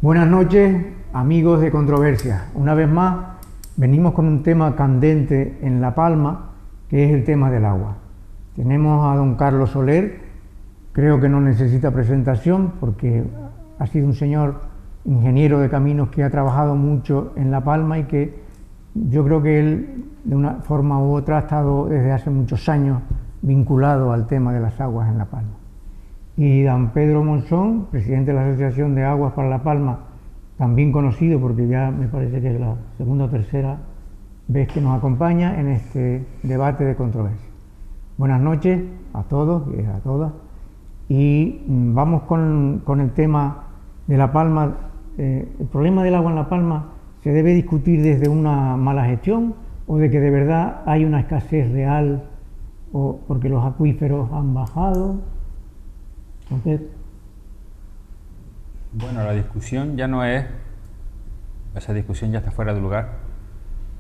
Buenas noches, amigos de Controversia. Una vez más, venimos con un tema candente en La Palma, que es el tema del agua. Tenemos a don Carlos Soler, creo que no necesita presentación, porque ha sido un señor ingeniero de caminos que ha trabajado mucho en La Palma y que yo creo que él, de una forma u otra, ha estado desde hace muchos años vinculado al tema de las aguas en La Palma. Y don Pedro Monzón, presidente de la Asociación de Aguas para La Palma, también conocido porque ya me parece que es la segunda o tercera vez que nos acompaña en este debate de controversia. Buenas noches a todos y a todas. Y vamos con el tema de La Palma. ¿El problema del agua en La Palma se debe discutir desde una mala gestión o de que de verdad hay una escasez real o porque los acuíferos han bajado? Entonces, bueno, la discusión ya no es, esa discusión ya está fuera de lugar,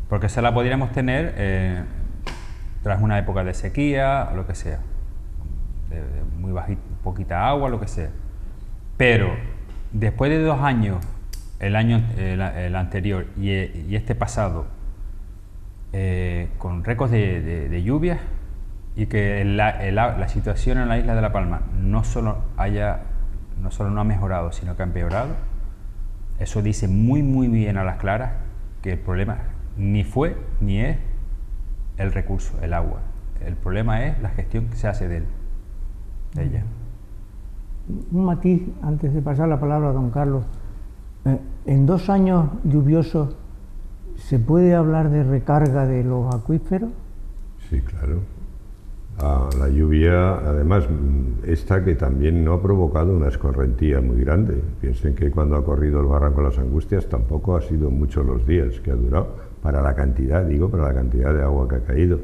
porque se la podríamos tener tras una época de sequía o lo que sea, de muy poquita agua, lo que sea. Pero después de 2 años, el anterior y este pasado, con récords de lluvias, y que la situación en la isla de La Palma no solo no ha mejorado, sino que ha empeorado, eso dice muy bien a las claras que el problema ni fue ni es el recurso, el agua. El problema es la gestión que se hace de ella. Un matiz antes de pasar la palabra a don Carlos. En 2 años lluviosos, ¿se puede hablar de recarga de los acuíferos? Sí, claro. La lluvia, además, esta que también no ha provocado una escorrentía muy grande. Piensen que cuando ha corrido el barranco Las Angustias tampoco ha sido muchos los días que ha durado, para la cantidad de agua que ha caído.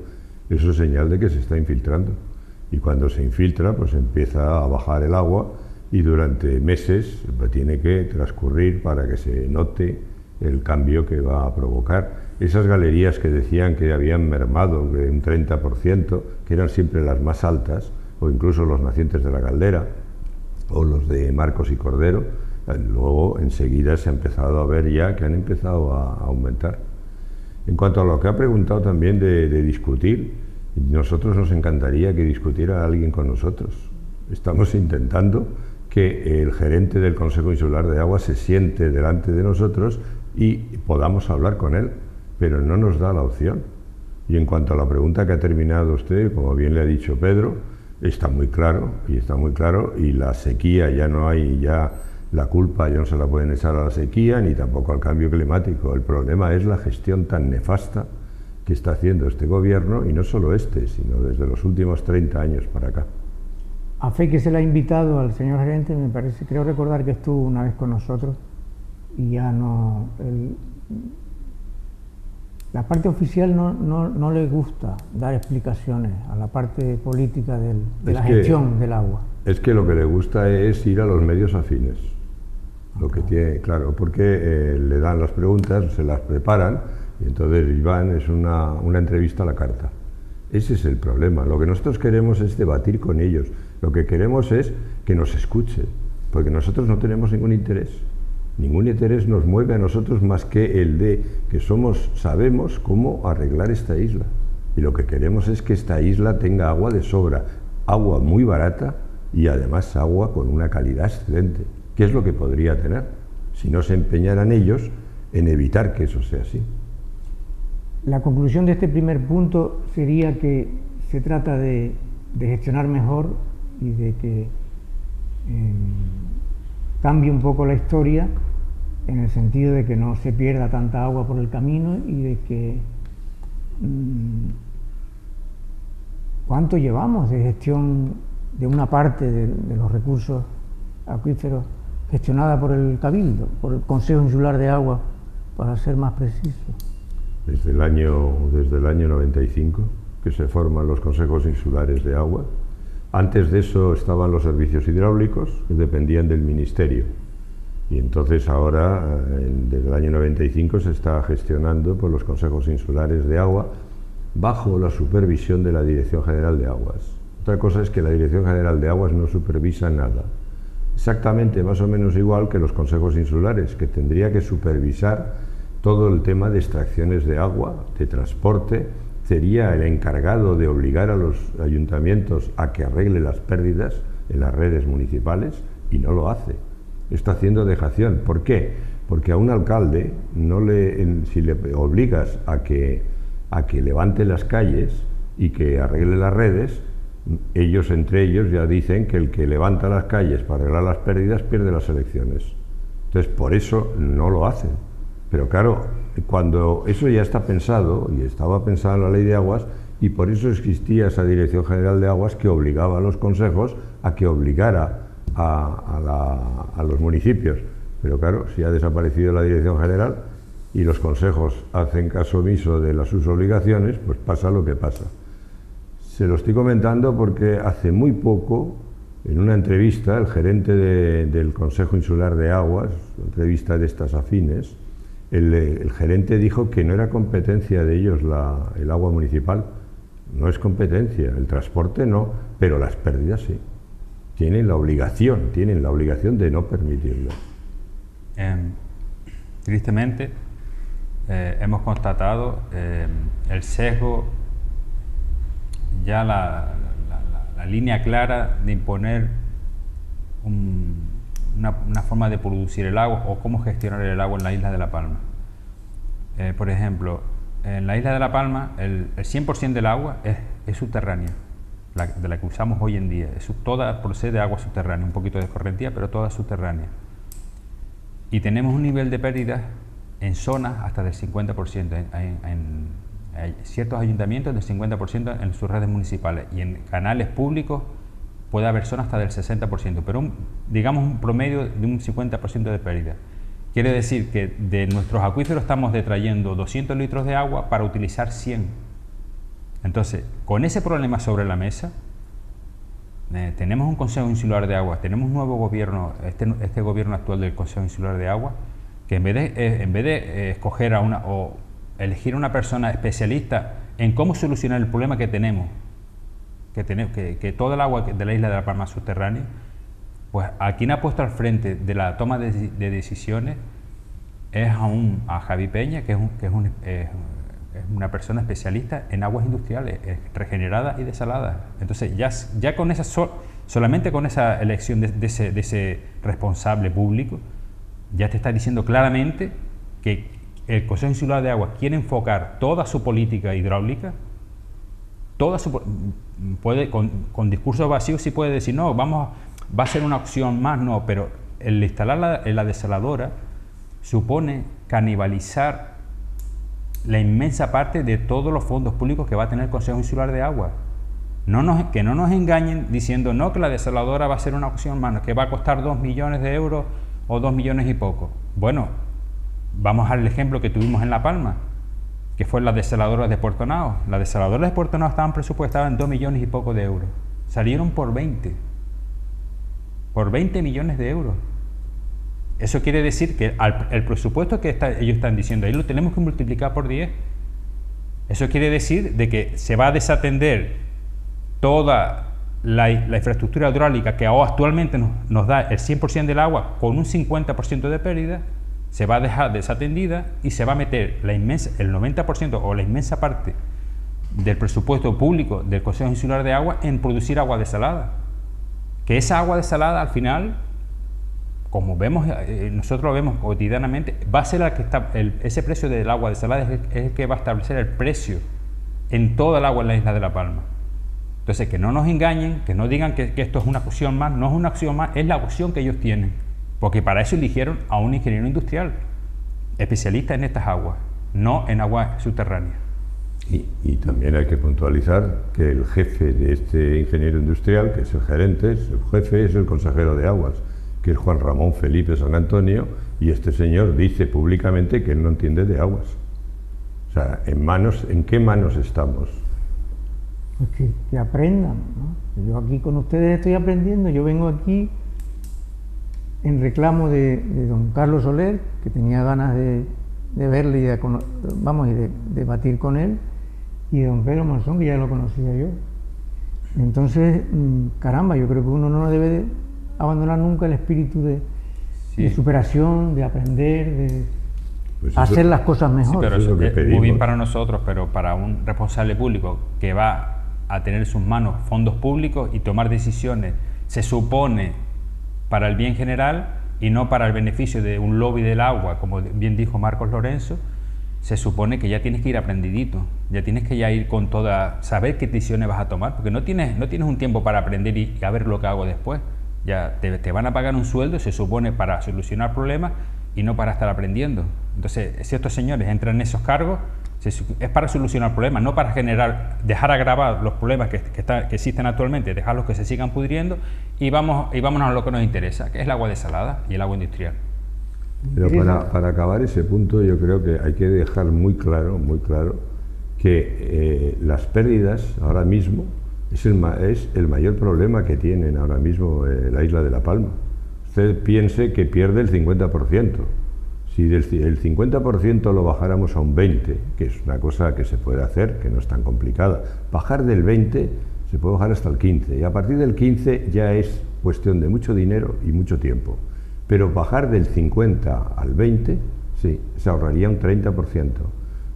Eso es señal de que se está infiltrando. Y cuando se infiltra, pues empieza a bajar el agua y durante meses tiene que transcurrir para que se note el cambio que va a provocar. Esas galerías que decían que habían mermado de un 30%, que eran siempre las más altas, o incluso los nacientes de la Caldera, o los de Marcos y Cordero, luego enseguida se ha empezado a ver ya que han empezado a aumentar. En cuanto a lo que ha preguntado también de discutir, nosotros nos encantaría que discutiera alguien con nosotros. Estamos intentando que el gerente del Consejo Insular de Agua se siente delante de nosotros y podamos hablar con él, pero no nos da la opción. Y en cuanto a la pregunta que ha terminado usted, como bien le ha dicho Pedro, está muy claro, y la sequía ya no hay, ya la culpa ya no se la pueden echar a la sequía ni tampoco al cambio climático. El problema es la gestión tan nefasta que está haciendo este gobierno, y no solo este, sino desde los últimos 30 años para acá. A fe que se le ha invitado al señor gerente, me parece, creo recordar que estuvo una vez con nosotros y ya no... La parte oficial no le gusta dar explicaciones a la parte política de la gestión del agua. Es que lo que le gusta es ir a los medios afines. Lo que tiene, claro, porque le dan las preguntas, se las preparan, y entonces Iván es una entrevista a la carta. Ese es el problema. Lo que nosotros queremos es debatir con ellos. Lo que queremos es que nos escuchen, porque nosotros no tenemos ningún interés. Ningún interés nos mueve a nosotros más que el de que sabemos cómo arreglar esta isla. Y lo que queremos es que esta isla tenga agua de sobra, agua muy barata y además agua con una calidad excelente, que es lo que podría tener si no se empeñaran ellos en evitar que eso sea así. La conclusión de este primer punto sería que se trata de gestionar mejor y de que cambie un poco la historia en el sentido de que no se pierda tanta agua por el camino y de que ¿cuánto llevamos de gestión de una parte de los recursos acuíferos gestionada por el Cabildo, por el Consejo Insular de Agua, para ser más preciso? Desde el año 95 que se forman los consejos insulares de agua. Antes de eso estaban los servicios hidráulicos, que dependían del Ministerio. Y entonces ahora, desde el año 95, se está gestionando por los consejos insulares de agua bajo la supervisión de la Dirección General de Aguas. Otra cosa es que la Dirección General de Aguas no supervisa nada. Exactamente, más o menos igual que los consejos insulares, que tendría que supervisar todo el tema de extracciones de agua, de transporte, sería el encargado de obligar a los ayuntamientos a que arregle las pérdidas en las redes municipales y no lo hace. Está haciendo dejación. ¿Por qué? Porque a un alcalde, si le obligas a que levante las calles y que arregle las redes, ellos entre ellos ya dicen que el que levanta las calles para arreglar las pérdidas pierde las elecciones. Entonces, por eso no lo hacen. Pero claro, cuando eso ya está pensado, y estaba pensado en la ley de aguas, y por eso existía esa Dirección General de Aguas que obligaba a los consejos a que obligara a los municipios. Pero claro, si ha desaparecido la Dirección General y los consejos hacen caso omiso de sus obligaciones, pues pasa lo que pasa. Se lo estoy comentando porque hace muy poco, en una entrevista, el gerente del Consejo Insular de Aguas, una entrevista de estas afines, el gerente dijo que no era competencia de ellos el agua municipal. No es competencia, el transporte no, pero las pérdidas sí. Tienen la obligación de no permitirlo. Tristemente, hemos constatado el sesgo, ya la línea clara de imponer una forma de producir el agua o cómo gestionar el agua en la isla de La Palma. Por ejemplo, en la isla de La Palma el 100% del agua es subterránea, de la que usamos hoy en día. Toda procede de agua subterránea, un poquito de escorrentía, pero toda subterránea. Y tenemos un nivel de pérdidas en zonas hasta del 50%, hay ciertos ayuntamientos del 50% en sus redes municipales, y en canales públicos puede haber zonas hasta del 60%, pero digamos un promedio de un 50% de pérdida. Quiere decir que de nuestros acuíferos estamos detrayendo 200 litros de agua para utilizar 100. Entonces, con ese problema sobre la mesa, tenemos un Consejo Insular de Aguas, tenemos un nuevo gobierno, este gobierno actual del Consejo Insular de Aguas, que en vez de escoger o elegir a una persona especialista en cómo solucionar el problema que tenemos, que todo el agua de la isla de La Palma es subterránea, pues a quien ha puesto al frente de la toma de decisiones es a Javi Peña, que es una persona especialista en aguas industriales, regeneradas y desaladas. Entonces ya con solamente con esa elección de ese responsable público, ya te está diciendo claramente que el Consejo Insular de Aguas quiere enfocar toda su política hidráulica, con discursos vacíos sí puede decir, no, va a ser una opción más, no, pero el instalar la desaladora supone canibalizar la inmensa parte de todos los fondos públicos que va a tener el Consejo Insular de Aguas. Que no nos engañen diciendo, no, que la desaladora va a ser una opción más, que va a costar 2 millones de euros o 2 millones y poco. Bueno, vamos al ejemplo que tuvimos en La Palma, que fue las desaladoras de Puerto Nao. Las desaladoras de Puerto Nao estaban presupuestadas en 2 millones y poco de euros. Salieron por 20 millones de euros. Eso quiere decir que el presupuesto que ellos están diciendo ahí lo tenemos que multiplicar por 10. Eso quiere decir de que se va a desatender toda la infraestructura hidráulica que actualmente nos da el 100% del agua con un 50% de pérdida, se va a dejar desatendida y se va a meter el 90% o la inmensa parte del presupuesto público del Consejo Insular de Agua en producir agua desalada. Que esa agua desalada al final, como vemos, nosotros lo vemos cotidianamente, va a ser ese precio del agua desalada es el que va a establecer el precio en toda el agua en la isla de La Palma. Entonces, que no nos engañen, que no digan que esto es una opción más, no es una opción más, es la opción que ellos tienen, porque para eso eligieron a un ingeniero industrial, especialista en estas aguas, no en aguas subterráneas. Y también hay que puntualizar que el jefe de este ingeniero industrial, que es el gerente, el jefe es el consejero de aguas, que es Juan Ramón Felipe San Antonio, y este señor dice públicamente que él no entiende de aguas. O sea, ¿en qué manos estamos? Pues que aprendan, ¿no? Yo aquí con ustedes estoy aprendiendo, yo vengo aquí en reclamo de don Carlos Soler, que tenía ganas de verle y de debatir con él, y de don Pedro Monzón, que ya lo conocía yo. Entonces, caramba, yo creo que uno no debe de abandonar nunca el espíritu de superación, de aprender, de Pues hacer las cosas mejor. Sí, pero Eso es lo que es muy pedimos. bien para nosotros, pero para un responsable público que va a tener en sus manos fondos públicos y tomar decisiones, se supone, para el bien general y no para el beneficio de un lobby del agua, como bien dijo Marcos Lorenzo, se supone que ya tienes que ir aprendidito, ya tienes que ir con saber qué decisiones vas a tomar, porque no tienes un tiempo para aprender y a ver lo que hago después. Ya te van a pagar un sueldo, se supone, para solucionar problemas y no para estar aprendiendo. Entonces, si estos señores entran en esos cargos, es para solucionar problemas, no para dejar agravados los problemas que existen actualmente, dejarlos que se sigan pudriendo y vámonos a lo que nos interesa, que es el agua desalada y el agua industrial. Pero para acabar ese punto, yo creo que hay que dejar muy claro que las pérdidas ahora mismo es el mayor problema que tienen ahora mismo la isla de La Palma. Usted piense que pierde el 50%. Si el 50% lo bajáramos a un 20%, que es una cosa que se puede hacer, que no es tan complicada, bajar del 20% se puede bajar hasta el 15%, y a partir del 15% ya es cuestión de mucho dinero y mucho tiempo. Pero bajar del 50 al 20, sí, se ahorraría un 30%.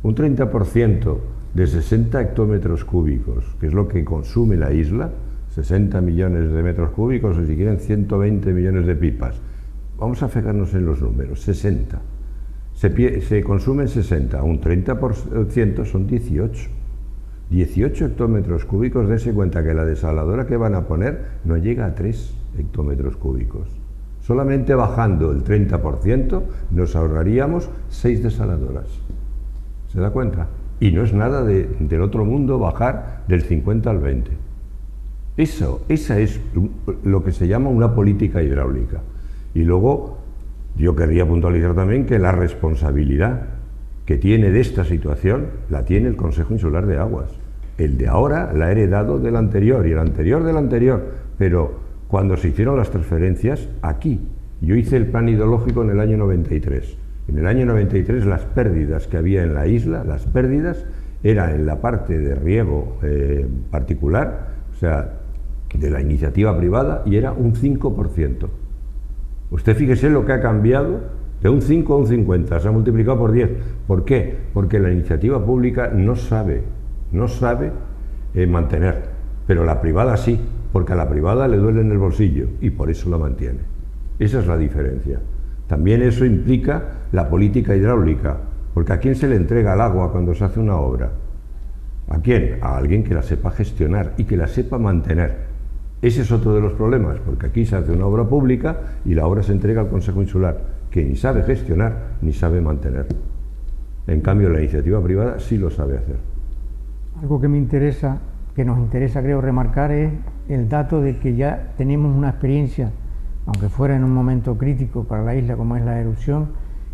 Un 30% de 60 hectómetros cúbicos, que es lo que consume la isla, 60 millones de metros cúbicos, o si quieren 120 millones de pipas. Vamos a fijarnos en los números, 60. Se consumen 60, un 30% son 18. 18 hectómetros cúbicos, dense cuenta que la desaladora que van a poner no llega a 3 hectómetros cúbicos. Solamente bajando el 30% nos ahorraríamos 6 desaladoras. ¿Se da cuenta? Y no es nada del otro mundo bajar del 50 al 20. Esa es lo que se llama una política hidráulica. Y luego yo querría puntualizar también que la responsabilidad que tiene de esta situación la tiene el Consejo Insular de Aguas. El de ahora la ha heredado del anterior y el anterior del anterior, pero cuando se hicieron las transferencias, aquí, yo hice el plan hidrológico en el año 93. En el año 93 las pérdidas que había en la isla, las pérdidas eran en la parte de riego particular, o sea, de la iniciativa privada, y era un 5%. Usted fíjese lo que ha cambiado de un 5 a un 50, se ha multiplicado por 10. ¿Por qué? Porque la iniciativa pública no sabe mantener, pero la privada sí, porque a la privada le duele en el bolsillo y por eso la mantiene. Esa es la diferencia. También eso implica la política hidráulica, porque ¿a quién se le entrega el agua cuando se hace una obra? ¿A quién? A alguien que la sepa gestionar y que la sepa mantener. Ese es otro de los problemas, porque aquí se hace una obra pública y la obra se entrega al Consejo Insular, que ni sabe gestionar ni sabe mantener. En cambio, la iniciativa privada sí lo sabe hacer. Algo que nos interesa creo remarcar es el dato de que ya tenemos una experiencia, aunque fuera en un momento crítico para la isla como es la erupción,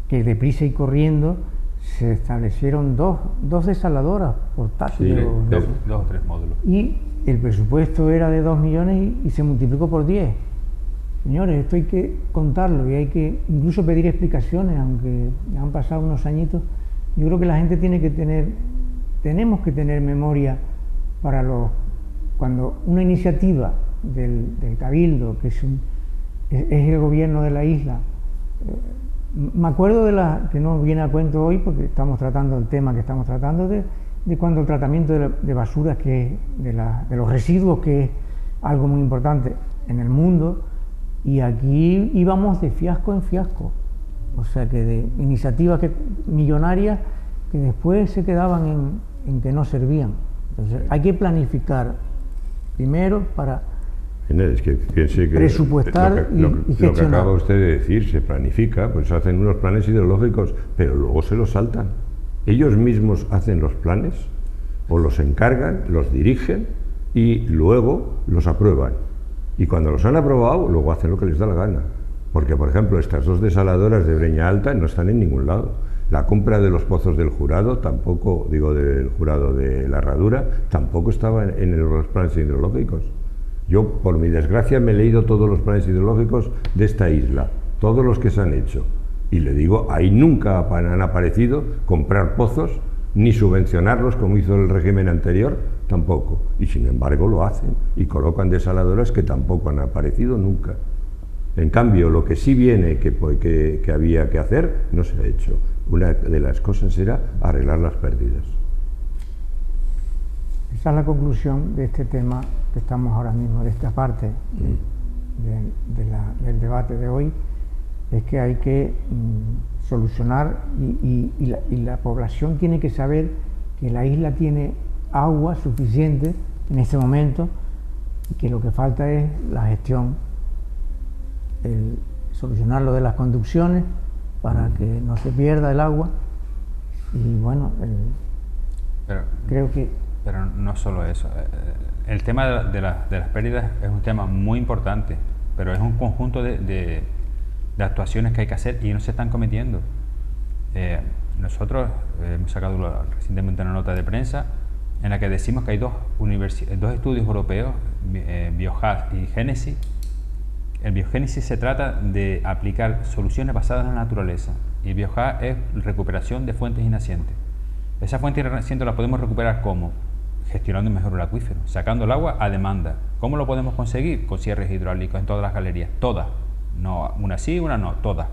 que deprisa y corriendo se establecieron dos desaladoras portátiles. Sí, dos o tres módulos. Y el presupuesto era de 2 millones y se multiplicó por 10. Señores, esto hay que contarlo y hay que incluso pedir explicaciones, aunque han pasado unos añitos. Yo creo que la gente tenemos que tener memoria para cuando una iniciativa del Cabildo, que es el gobierno de la isla, me acuerdo que no viene a cuento hoy porque estamos tratando el tema que estamos tratando de cuando el tratamiento de basuras, de los residuos, que es algo muy importante en el mundo, y aquí íbamos de fiasco en fiasco, o sea que de iniciativas millonarias que después se quedaban en que no servían. Entonces hay que planificar primero para Es que piense que presupuestar y gestionar. Lo que acaba usted de decir, se planifica, pues hacen unos planes hidrológicos, pero luego se los saltan. Ellos mismos hacen los planes, o los encargan, los dirigen y luego los aprueban. Y cuando los han aprobado, luego hacen lo que les da la gana. Porque, por ejemplo, estas dos desaladoras de Breña Alta no están en ningún lado. La compra de los pozos del jurado tampoco, digo del jurado de la Herradura, tampoco estaba en los planes hidrológicos. Yo, por mi desgracia, me he leído todos los planes hidrológicos de esta isla, todos los que se han hecho. Y le digo, ahí nunca han aparecido comprar pozos, ni subvencionarlos como hizo el régimen anterior, tampoco. Y sin embargo lo hacen y colocan desaladoras que tampoco han aparecido nunca. En cambio, lo que sí viene que había que hacer, no se ha hecho. Una de las cosas era arreglar las pérdidas. Esa es la conclusión de este tema que estamos ahora mismo, de esta parte del debate de hoy, es que hay que solucionar y la población tiene que saber que la isla tiene agua suficiente en este momento y que lo que falta es la gestión, el solucionar lo de las conducciones para que no se pierda el agua y bueno, creo que... Pero no solo eso, el tema de las pérdidas es un tema muy importante, pero es un conjunto de actuaciones que hay que hacer y no se están cometiendo. Nosotros hemos sacado recientemente una nota de prensa en la que decimos que hay dos estudios europeos, Biogás y Génesis. El Biogénesis se trata de aplicar soluciones basadas en la naturaleza y el Biogás es recuperación de fuentes y nacientes. Esa fuente y naciente la podemos recuperar ¿cómo? Gestionando mejor el acuífero, sacando el agua a demanda. ¿Cómo lo podemos conseguir? Con cierres hidráulicos en todas las galerías, todas. No una sí, una no, todas.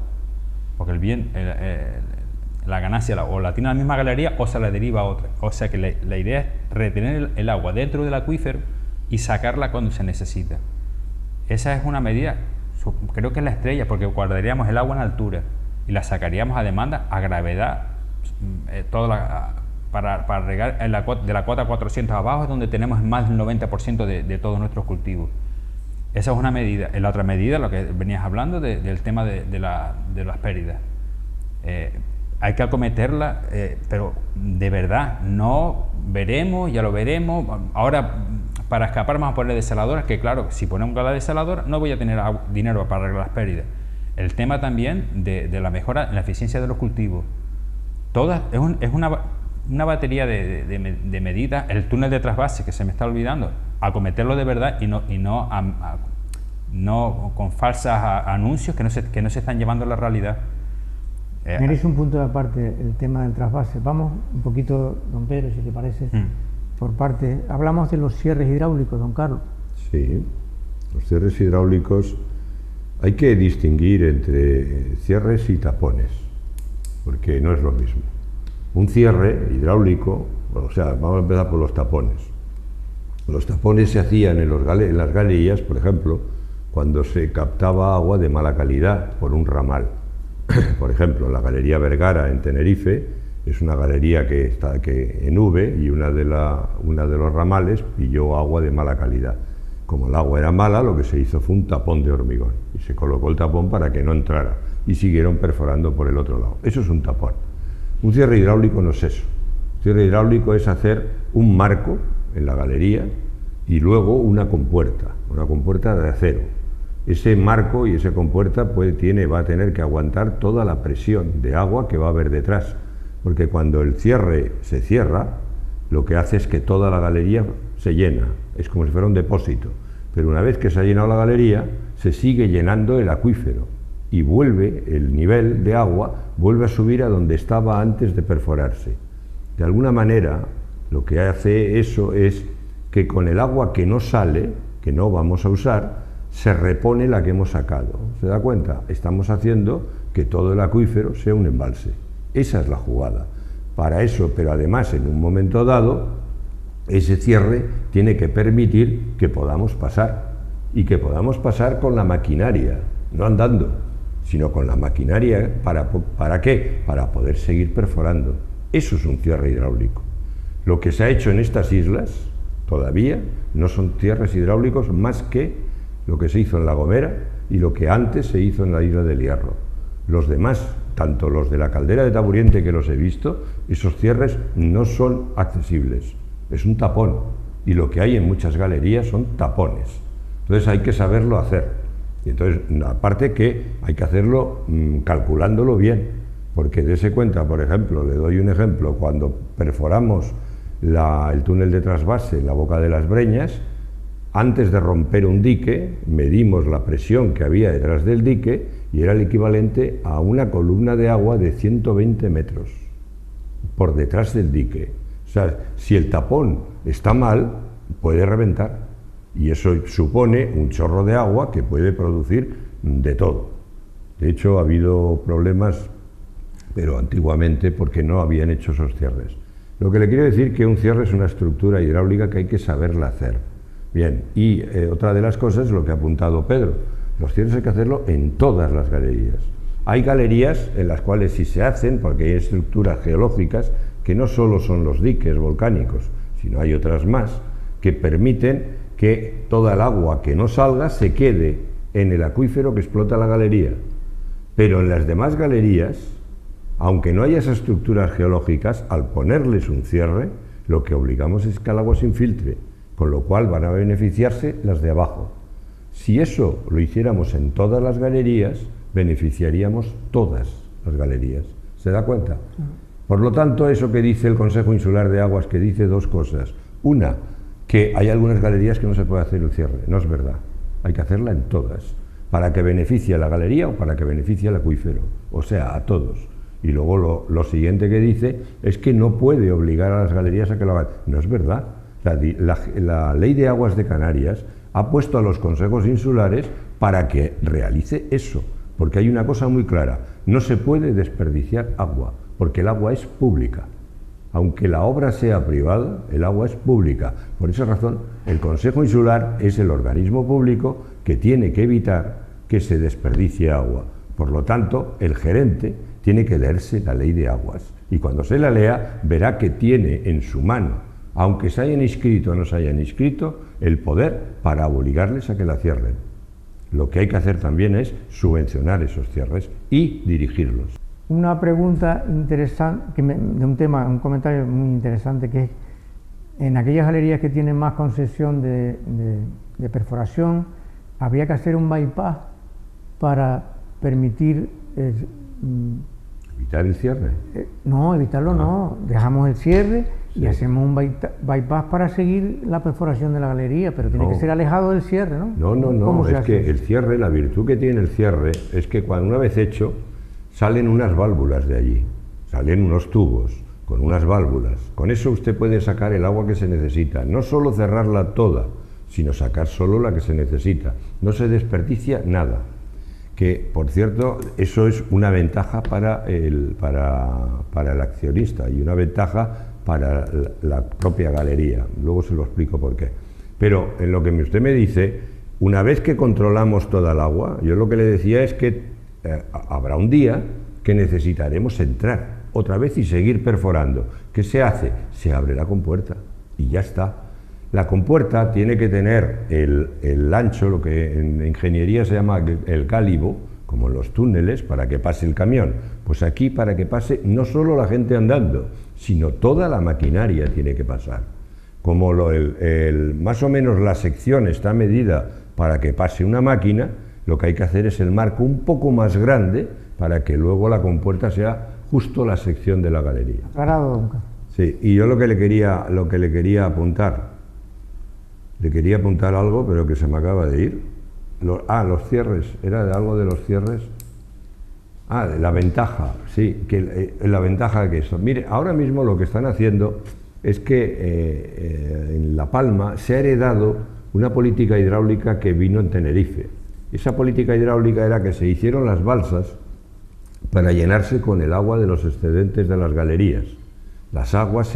Porque la ganancia o la tiene la misma galería o se la deriva a otra. O sea que la idea es retener el agua dentro del acuífero y sacarla cuando se necesita. Esa es una medida, creo que es la estrella, porque guardaríamos el agua en altura y la sacaríamos a demanda, a gravedad, para regar de la cuota 400 abajo, es donde tenemos más del 90% de todos nuestros cultivos. Esa es una medida. La otra medida, lo que venías hablando, del tema de las pérdidas. Hay que acometerla, pero de verdad, no veremos, ya lo veremos. Ahora, para escapar vamos a poner desaladoras, que claro, si ponemos la desaladora no voy a tener dinero para arreglar las pérdidas. El tema también de la mejora en la eficiencia de los cultivos. Todas, es una batería de medidas. El túnel de trasvase, que se me está olvidando, acometerlo de verdad y no con falsos anuncios que no se están llevando a la realidad. Merece un punto de aparte el tema del trasvase. Vamos un poquito, don Pedro, si te parece, por parte. Hablamos de los cierres hidráulicos, don Carlos. Sí, los cierres hidráulicos hay que distinguir entre cierres y tapones, porque no es lo mismo. Un cierre hidráulico, o sea, vamos a empezar por los tapones. Los tapones se hacían en las galerías, por ejemplo, cuando se captaba agua de mala calidad por un ramal. Por ejemplo, la Galería Vergara en Tenerife es una galería que está en V y una de los ramales pilló agua de mala calidad. Como el agua era mala, lo que se hizo fue un tapón de hormigón y se colocó el tapón para que no entrara y siguieron perforando por el otro lado. Eso es un tapón. Un cierre hidráulico no es eso. Un cierre hidráulico es hacer un marco en la galería y luego una compuerta de acero. Ese marco y esa compuerta va a tener que aguantar toda la presión de agua que va a haber detrás, porque cuando el cierre se cierra, lo que hace es que toda la galería se llena, es como si fuera un depósito, pero una vez que se ha llenado la galería, se sigue llenando el acuífero y vuelve el nivel de agua, vuelve a subir a donde estaba antes de perforarse. De alguna manera, lo que hace eso es que con el agua que no sale, que no vamos a usar, se repone la que hemos sacado. ¿Se da cuenta? Estamos haciendo que todo el acuífero sea un embalse. Esa es la jugada. Para eso, pero además en un momento dado, ese cierre tiene que permitir que podamos pasar. Y que podamos pasar con la maquinaria, no andando, sino con la maquinaria. ¿Para qué? Para poder seguir perforando. Eso es un cierre hidráulico. Lo que se ha hecho en estas islas, todavía, no son cierres hidráulicos más que lo que se hizo en La Gomera y lo que antes se hizo en la isla del Hierro. Los demás, tanto los de la caldera de Taburiente que los he visto, esos cierres no son accesibles, es un tapón, y lo que hay en muchas galerías son tapones. Entonces hay que saberlo hacer, y entonces aparte que hay que hacerlo calculándolo bien, Porque dése cuenta, por ejemplo, le doy un ejemplo, cuando perforamos el túnel de trasvase en la Boca de las Breñas, antes de romper un dique, medimos la presión que había detrás del dique y era el equivalente a una columna de agua de 120 metros por detrás del dique. O sea, si el tapón está mal, puede reventar. Y eso supone un chorro de agua que puede producir de todo. De hecho, ha habido problemas, pero antiguamente, porque no habían hecho esos cierres. Lo que le quiero decir es que un cierre es una estructura hidráulica que hay que saberla hacer. Bien, y otra de las cosas es lo que ha apuntado Pedro. Los cierres hay que hacerlo en todas las galerías. Hay galerías en las cuales sí se hacen, porque hay estructuras geológicas que no solo son los diques volcánicos, sino hay otras más que permiten que toda el agua que no salga se quede en el acuífero que explota la galería. Pero en las demás galerías, aunque no haya esas estructuras geológicas, al ponerles un cierre, lo que obligamos es que el agua se infiltre, con lo cual van a beneficiarse las de abajo. Si eso lo hiciéramos en todas las galerías, beneficiaríamos todas las galerías. ¿Se da cuenta? Por lo tanto, eso que dice el Consejo Insular de Aguas, que dice dos cosas. Una, que hay algunas galerías que no se puede hacer el cierre. No es verdad. Hay que hacerla en todas, para que beneficie a la galería o para que beneficie al acuífero, o sea, a todos. Y luego lo siguiente que dice es que no puede obligar a las galerías a que lo hagan. No es verdad. La Ley de Aguas de Canarias ha puesto a los consejos insulares para que realice eso, porque hay una cosa muy clara: no se puede desperdiciar agua, porque el agua es pública. Aunque la obra sea privada, el agua es pública. Por esa razón, el Consejo Insular es el organismo público que tiene que evitar que se desperdicie agua. Por lo tanto, el gerente tiene que leerse la Ley de Aguas. Y cuando se la lea, verá que tiene en su mano, aunque se hayan inscrito o no se hayan inscrito, el poder para obligarles a que la cierren. Lo que hay que hacer también es subvencionar esos cierres y dirigirlos. Una pregunta interesante, de un comentario muy interesante, que es: en aquellas galerías que tienen más concesión de perforación, habría que hacer un bypass para permitir... ¿Evitar el cierre? No, evitarlo no. Dejamos el cierre y hacemos un bypass para seguir la perforación de la galería, pero tiene que ser alejado del cierre, ¿no? No, es que el cierre, la virtud que tiene el cierre es que cuando una vez hecho, salen unas válvulas de allí, salen unos tubos con unas válvulas. Con eso usted puede sacar el agua que se necesita, no solo cerrarla toda, sino sacar solo la que se necesita. No se desperdicia nada. Que, por cierto, eso es una ventaja para el accionista y una ventaja para la propia galería. Luego se lo explico por qué. Pero en lo que usted me dice, una vez que controlamos toda el agua, yo lo que le decía es que habrá un día que necesitaremos entrar otra vez y seguir perforando. ¿Qué se hace? Se abre la compuerta y ya está. La compuerta tiene que tener el ancho, lo que en ingeniería se llama el cálibo, como en los túneles, para que pase el camión. Pues aquí, para que pase no solo la gente andando, sino toda la maquinaria tiene que pasar. Como más o menos la sección está medida para que pase una máquina, lo que hay que hacer es el marco un poco más grande para que luego la compuerta sea justo la sección de la galería. Claro. Sí, y yo lo que le quería apuntar, algo, pero que se me acaba de ir. Los cierres, ¿era de algo de los cierres? La ventaja, sí, la ventaja que eso. Mire, ahora mismo lo que están haciendo es que en La Palma se ha heredado una política hidráulica que vino en Tenerife. Esa política hidráulica era que se hicieron las balsas para llenarse con el agua de los excedentes de las galerías. Las aguas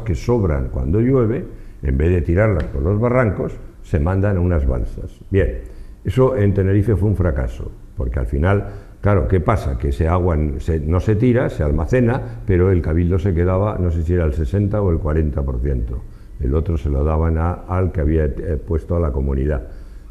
que sobran cuando llueve, en vez de tirarlas por los barrancos, se mandan a unas balsas. Bien, eso en Tenerife fue un fracaso, porque al final, claro, ¿qué pasa? Que ese agua no se tira, se almacena, pero el cabildo se quedaba, no sé si era el 60 o el 40%. El otro se lo daban al que había puesto a la comunidad.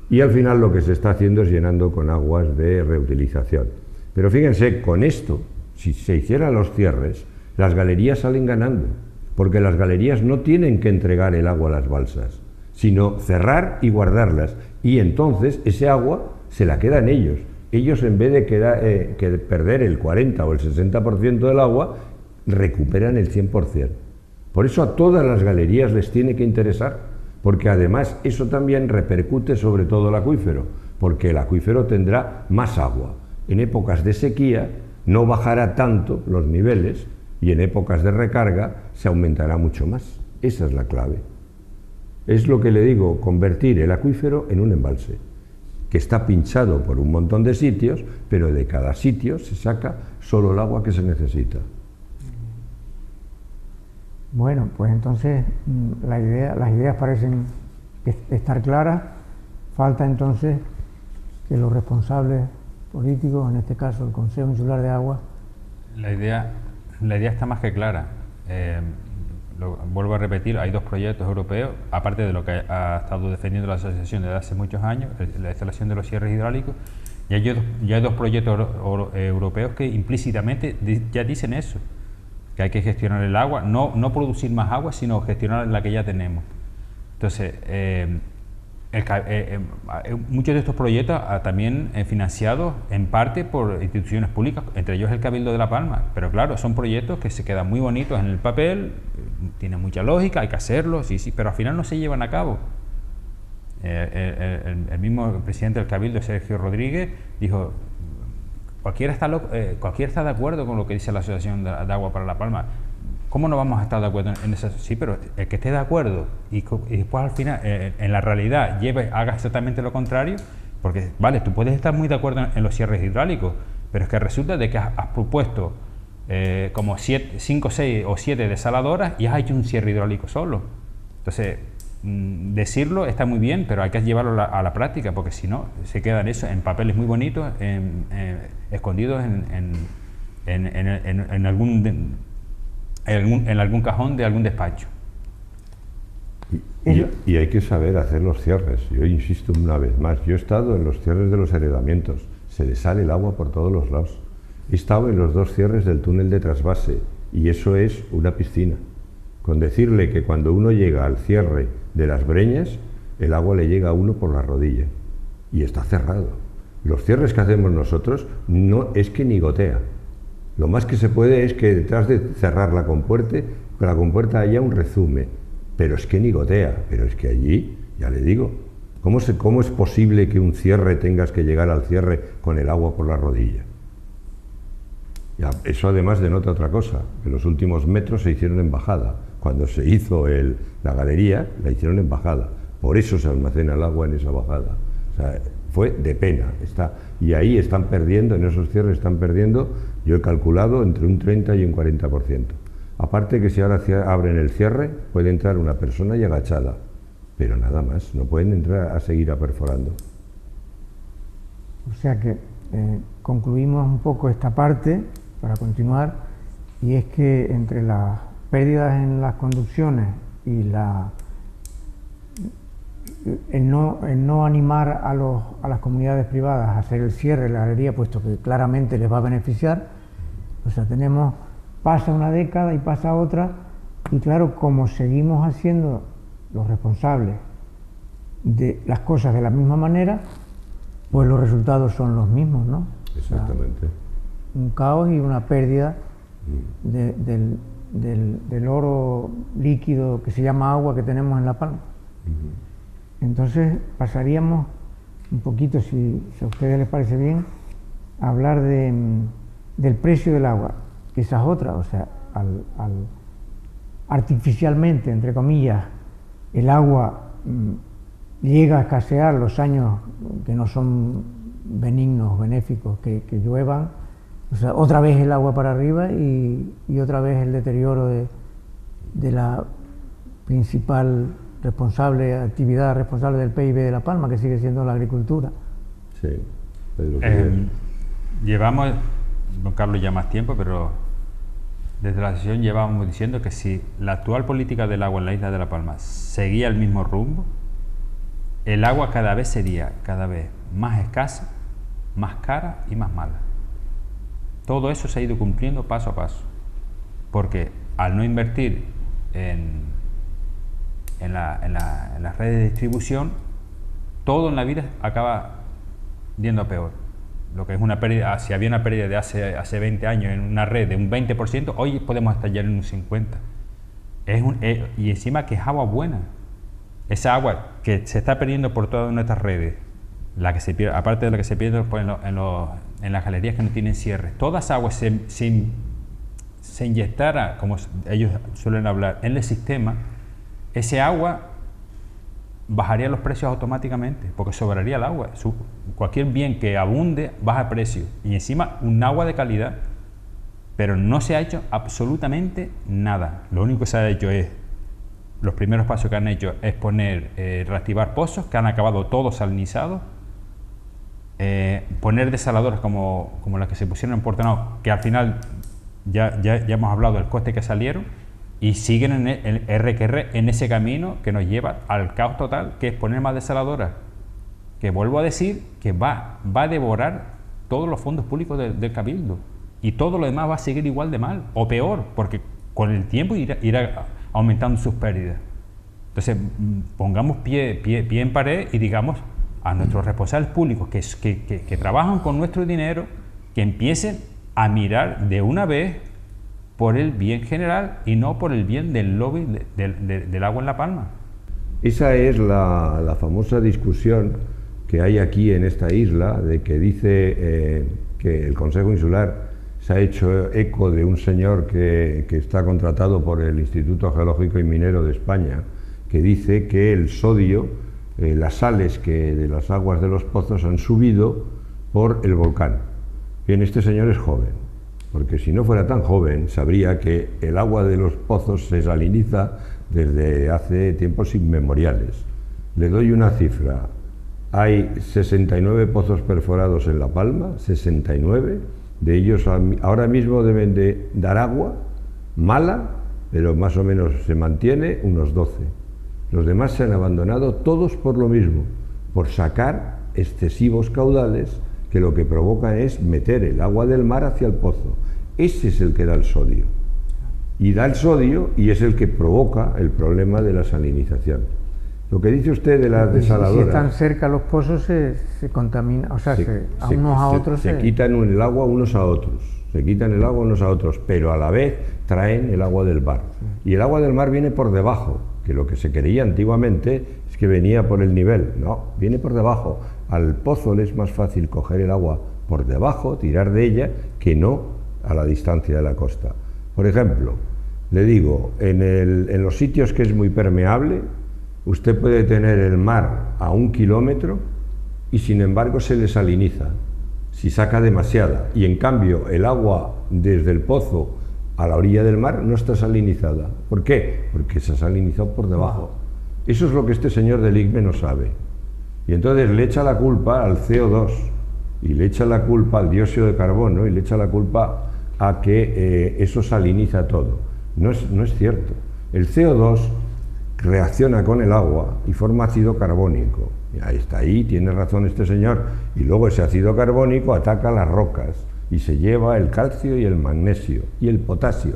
Y al final lo que se está haciendo es llenando con aguas de reutilización. Pero fíjense, con esto, si se hicieran los cierres, las galerías salen ganando, porque las galerías no tienen que entregar el agua a las balsas, sino cerrar y guardarlas, y entonces ese agua se la quedan ellos. Ellos, en vez de que perder el 40 o el 60% del agua, recuperan el 100%. Por eso a todas las galerías les tiene que interesar, porque además eso también repercute sobre todo el acuífero, porque el acuífero tendrá más agua. En épocas de sequía no bajará tanto los niveles y en épocas de recarga se aumentará mucho más. Esa es la clave. Es lo que le digo, convertir el acuífero en un embalse, que está pinchado por un montón de sitios, pero de cada sitio se saca solo el agua que se necesita. Bueno, pues entonces las ideas parecen estar claras. Falta entonces que los responsables políticos, en este caso el Consejo Insular de Agua... La idea está más que clara. Vuelvo a repetir, hay dos proyectos europeos, aparte de lo que ha estado defendiendo la asociación desde hace muchos años, la instalación de los cierres hidráulicos, y hay dos proyectos europeos que implícitamente ya dicen eso, que hay que gestionar el agua, no producir más agua, sino gestionar la que ya tenemos. Entonces, muchos de estos proyectos también financiados en parte por instituciones públicas, entre ellos el Cabildo de La Palma, pero claro, son proyectos que se quedan muy bonitos en el papel, tienen mucha lógica, hay que hacerlo, sí, pero al final no se llevan a cabo. El mismo presidente del Cabildo, Sergio Rodríguez, dijo: cualquiera está de acuerdo con lo que dice la Asociación de Agua para La Palma. ¿Cómo no vamos a estar de acuerdo en eso? Sí, pero el que esté de acuerdo y después al final, en la realidad, haga exactamente lo contrario, porque, vale, tú puedes estar muy de acuerdo en los cierres hidráulicos, pero es que resulta de que has propuesto como 5, 6 o 7 desaladoras y has hecho un cierre hidráulico solo. Entonces, decirlo está muy bien, pero hay que llevarlo a la práctica, porque si no, se quedan eso en papeles muy bonitos, escondidos en algún cajón de algún despacho. Y hay que saber hacer los cierres. Yo insisto una vez más, yo he estado en los cierres de los heredamientos, se le sale el agua por todos los lados. He estado en los 2 cierres del túnel de trasvase y eso es una piscina. Con decirle que cuando uno llega al cierre de las Breñas, el agua le llega a uno por la rodilla y está cerrado. Los cierres que hacemos nosotros no es que ni gotea. Lo más que se puede es que detrás de cerrar la compuerta haya un rezume, pero es que ni gotea. Pero es que allí, ya le digo, ¿cómo es posible que un cierre tengas que llegar al cierre con el agua por la rodilla? Ya, eso además denota otra cosa, que los últimos metros se hicieron en bajada. Cuando se hizo la galería, la hicieron en bajada. Por eso se almacena el agua en esa bajada. O sea, fue de pena. Y ahí están perdiendo, en esos cierres están perdiendo, yo he calculado, entre un 30 y un 40%. Aparte que si ahora abren el cierre, puede entrar una persona y agachada, pero nada más, no pueden entrar a seguir perforando. O sea que concluimos un poco esta parte, para continuar, y es que entre las pérdidas en las conducciones y el no animar a las comunidades privadas a hacer el cierre de la galería, puesto que claramente les va a beneficiar, o sea, pasa una década y pasa otra, y claro, como seguimos haciendo los responsables de las cosas de la misma manera, pues los resultados son los mismos, ¿no? Exactamente. O sea, un caos y una pérdida del oro líquido que se llama agua que tenemos en La Palma. Entonces pasaríamos un poquito, si a ustedes les parece bien, a hablar del precio del agua, que esa es otra. O sea, artificialmente, entre comillas, el agua llega a escasear los años que no son benignos, benéficos, que lluevan. O sea, otra vez el agua para arriba y otra vez el deterioro de la principal actividad responsable del PIB de La Palma, que sigue siendo la agricultura. Sí, llevamos, don Carlos, ya más tiempo, pero desde la sesión llevábamos diciendo que si la actual política del agua en la isla de La Palma seguía el mismo rumbo, el agua cada vez sería más escasa, más cara y más mala. Todo eso se ha ido cumpliendo paso a paso, porque al no invertir en las redes de distribución, todo en la vida acaba yendo a peor. lo que es una pérdida, si había una pérdida de hace 20 años en una red de un 20%, hoy podemos estar ya en un 50%. Y encima que es agua buena. Esa agua que se está perdiendo por todas nuestras redes, la que se pierde, aparte de la que se pierde pues, en las galerías que no tienen cierres, toda esa agua se inyectara, como ellos suelen hablar, en el sistema, ese agua bajaría los precios automáticamente, porque sobraría el agua. Cualquier bien que abunde baja precio, y encima un agua de calidad, pero no se ha hecho absolutamente nada. Lo único que se ha hecho es, los primeros pasos que han hecho es reactivar pozos, que han acabado todos salinizados, poner desaladoras como las que se pusieron en Portenao, que al final ya hemos hablado del coste que salieron, y siguen en ese camino que nos lleva al caos total, que es poner más desaladoras, que vuelvo a decir que va a devorar todos los fondos públicos del Cabildo, y todo lo demás va a seguir igual de mal, o peor, porque con el tiempo irá aumentando sus pérdidas. Entonces, pongamos pie en pared y digamos a nuestros responsables públicos que trabajan con nuestro dinero, que empiecen a mirar de una vez por el bien general y no por el bien del lobby del agua en La Palma. Esa es la famosa discusión que hay aquí en esta isla, de que dice que el Consejo Insular se ha hecho eco de un señor que está contratado por el Instituto Geológico y Minero de España, que dice que el sodio, las sales de las aguas de los pozos han subido por el volcán. Bien, este señor es joven, porque si no fuera tan joven sabría que el agua de los pozos se saliniza desde hace tiempos inmemoriales. Le doy una cifra: hay 69 pozos perforados en La Palma, 69, de ellos ahora mismo deben de dar agua mala, pero más o menos se mantiene, unos 12. Los demás se han abandonado todos por lo mismo, por sacar excesivos caudales que lo que provocan es meter el agua del mar hacia el pozo. Ese es el que da el sodio. Y da el sodio y es el que provoca el problema de la salinización. Lo que dice usted de las desaladoras... Si están cerca los pozos se contamina, o sea, se quitan el agua unos a otros. Se quitan el agua unos a otros, pero a la vez traen el agua del mar. Y el agua del mar viene por debajo, que lo que se creía antiguamente es que venía por el nivel. No, viene por debajo. Al pozo le es más fácil coger el agua por debajo, tirar de ella, que no a la distancia de la costa. Por ejemplo, le digo, en los sitios que es muy permeable, usted puede tener el mar a 1 kilómetro y sin embargo se le saliniza si saca demasiada, y en cambio el agua desde el pozo a la orilla del mar no está salinizada. ¿Por qué? Porque se ha salinizado por debajo. Eso es lo que este señor del ICME no sabe. Y entonces le echa la culpa al CO2, y le echa la culpa al dióxido de carbono, y le echa la culpa a que eso saliniza todo. No es cierto. El CO2 reacciona con el agua y forma ácido carbónico. Y ahí está, tiene razón este señor. Y luego ese ácido carbónico ataca las rocas y se lleva el calcio y el magnesio y el potasio,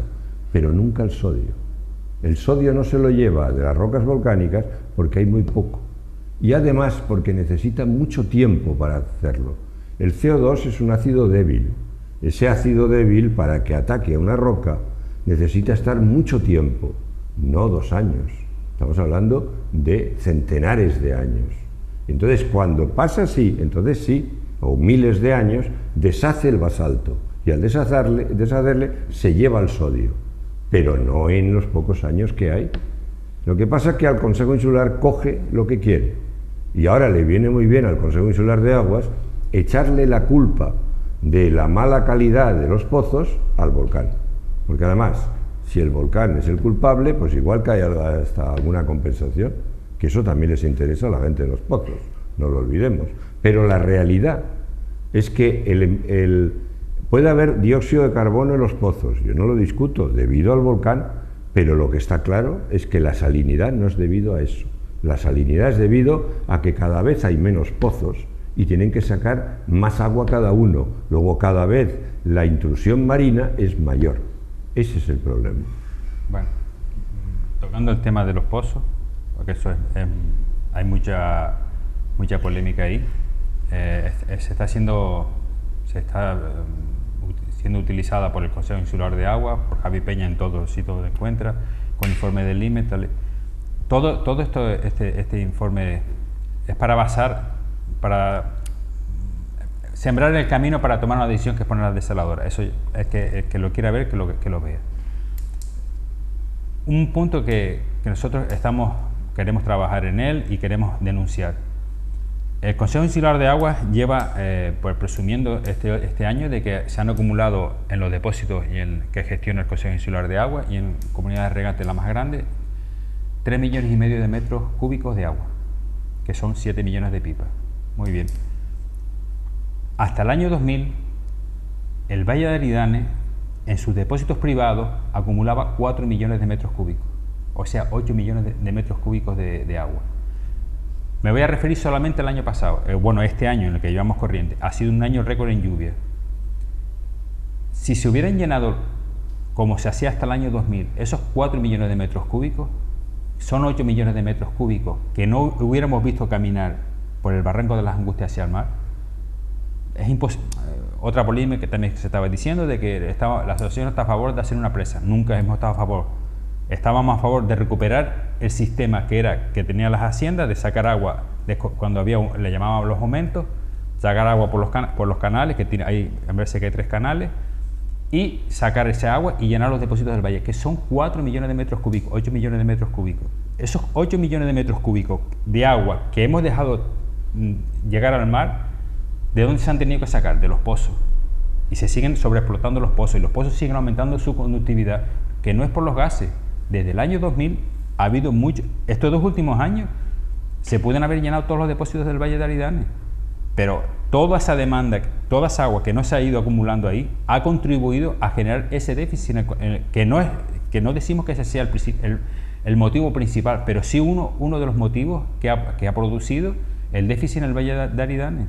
pero nunca el sodio. El sodio no se lo lleva de las rocas volcánicas porque hay muy poco. Y además porque necesita mucho tiempo para hacerlo. El CO2 es un ácido débil. Ese ácido débil, para que ataque a una roca, necesita estar mucho tiempo, no 2 años. Estamos hablando de centenares de años. Entonces, cuando pasa así, entonces sí, o miles de años, deshace el basalto. Y al deshacerle, se lleva el sodio. Pero no en los pocos años que hay. Lo que pasa es que al Consejo Insular coge lo que quiere. Y ahora le viene muy bien al Consejo Insular de Aguas echarle la culpa de la mala calidad de los pozos al volcán. Porque además, si el volcán es el culpable, pues igual que hay hasta alguna compensación, que eso también les interesa a la gente de los pozos, no lo olvidemos. Pero la realidad es que puede haber dióxido de carbono en los pozos, yo no lo discuto, debido al volcán, pero lo que está claro es que la salinidad no es debido a eso. La salinidad es debido a que cada vez hay menos pozos y tienen que sacar más agua cada uno. Luego cada vez la intrusión marina es mayor. Ese es el problema. Bueno, tocando el tema de los pozos, porque eso hay mucha polémica ahí, se está haciendo se está siendo utilizada por el Consejo Insular de Agua, por Javi Peña en todos los sitios donde encuentra, con informe del IME. Todo esto, este informe es para sembrar el camino para tomar una decisión, que es poner la desaladora. Eso es que el que lo quiera ver, que lo vea. Un punto que nosotros queremos trabajar en él y queremos denunciar. El Consejo Insular de Aguas lleva, presumiendo este año, de que se han acumulado en los depósitos que gestiona el Consejo Insular de Aguas y en comunidades regantes la más grande, 3,5 millones de metros cúbicos de agua, que son 7 millones de pipas. Muy bien. Hasta el año 2000, el Valle de Aridane, en sus depósitos privados, acumulaba 4 millones de metros cúbicos, o sea, 8 millones de metros cúbicos de agua. Me voy a referir solamente al año pasado. Bueno, este año en el que llevamos corriente ha sido un año récord en lluvia. Si se hubieran llenado, como se hacía hasta el año 2000, esos 4 millones de metros cúbicos, son 8 millones de metros cúbicos que no hubiéramos visto caminar por el Barranco de las Angustias hacia el mar. Es imposible. Otra polémica que también se estaba diciendo, de que la asociación está a favor de hacer una presa. Nunca hemos estado a favor. Estábamos a favor de recuperar el sistema que tenía las haciendas, de sacar agua cuando le llamaban los aumentos, sacar agua por los canales, que en vez de que hay 3 canales, y sacar ese agua y llenar los depósitos del valle, que son 4 millones de metros cúbicos, 8 millones de metros cúbicos. Esos 8 millones de metros cúbicos de agua que hemos dejado llegar al mar, ¿de dónde se han tenido que sacar? De los pozos. Y se siguen sobreexplotando los pozos, y los pozos siguen aumentando su conductividad, que no es por los gases. Desde el año 2000 ha habido estos 2 últimos años se pueden haber llenado todos los depósitos del Valle de Aridane, pero toda esa demanda, toda esa agua que no se ha ido acumulando ahí, ha contribuido a generar ese déficit, que no decimos que ese sea el motivo principal, pero sí uno de los motivos que ha producido el déficit en el Valle de Aridane.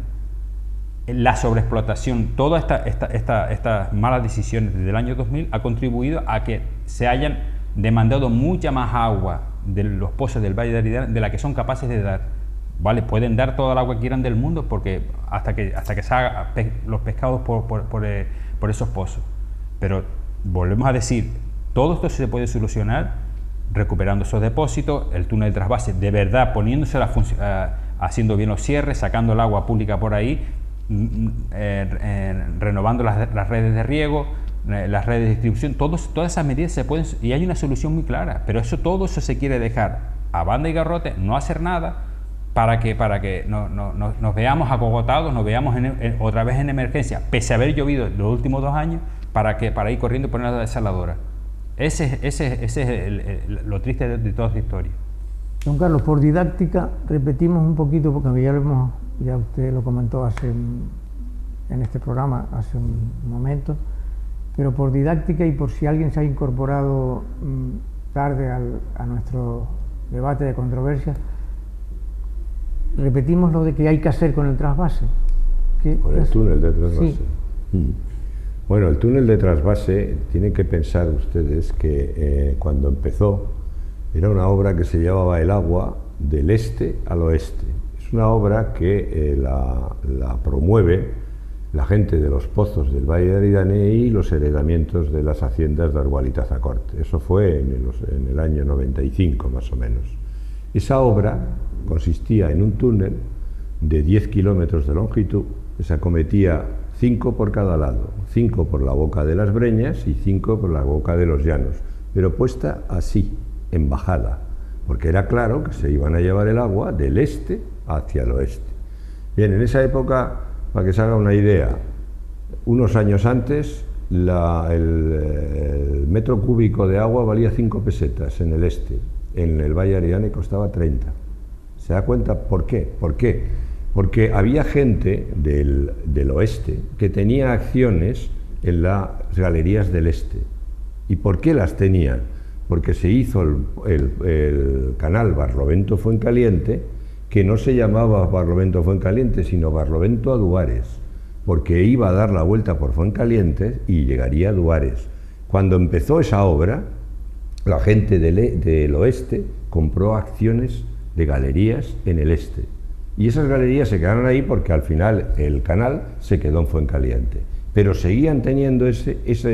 La sobreexplotación, todas estas malas decisiones desde el año 2000 ha contribuido a que se hayan demandado mucha más agua de los pozos del Valle de Aridane de la que son capaces de dar. Vale, pueden dar toda el agua que quieran del mundo, porque hasta que se hagan los pescados por esos pozos. Pero volvemos a decir, todo esto se puede solucionar recuperando esos depósitos, el túnel de trasvase de verdad, poniéndose haciendo bien los cierres, sacando el agua pública por ahí, renovando las redes de riego, las redes de distribución. Todas esas medidas se pueden, y hay una solución muy clara, pero todo eso se quiere dejar a banda y garrote, no hacer nada, para que nos veamos acogotados, nos veamos otra vez en emergencia, pese a haber llovido los últimos 2 años, para ir corriendo y poner la desaladora. Ese es lo triste de toda esta historia. Don Carlos, por didáctica, repetimos un poquito, porque ya usted lo comentó en este programa hace un momento, pero por didáctica y por si alguien se ha incorporado tarde a nuestro debate de controversia, repetimos lo de que hay que hacer con el trasvase. Con el túnel de trasvase. Sí. Bueno, el túnel de trasvase, tienen que pensar ustedes que cuando empezó era una obra que se llevaba el agua del este al oeste. Es una obra que la promueve la gente de los pozos del Valle de Aridane y los heredamientos de las haciendas de Argual y Tazacorte. Eso fue en el año 95 más o menos. Esa obra consistía en un túnel de 10 kilómetros de longitud que se acometía 5 por cada lado, 5 por la boca de las Breñas y 5 por la boca de los Llanos, pero puesta así, en bajada, porque era claro que se iban a llevar el agua del este hacia el oeste. Bien, en esa época, para que se haga una idea, unos años antes el metro cúbico de agua valía 5 pesetas en el este, en el Valle de Aridane costaba 30. ¿Se da cuenta por qué? ¿Por qué? Porque había gente del oeste que tenía acciones en las galerías del este. ¿Y por qué las tenían? Porque se hizo el canal Barlovento-Fuencaliente, que no se llamaba Barlovento-Fuencaliente, sino Barlovento-Aduares, porque iba a dar la vuelta por Fuencaliente y llegaría a Aduares. Cuando empezó esa obra, la gente del oeste compró acciones de galerías en el este. Y esas galerías se quedaron ahí porque al final el canal se quedó en Fuencaliente. Pero seguían teniendo esa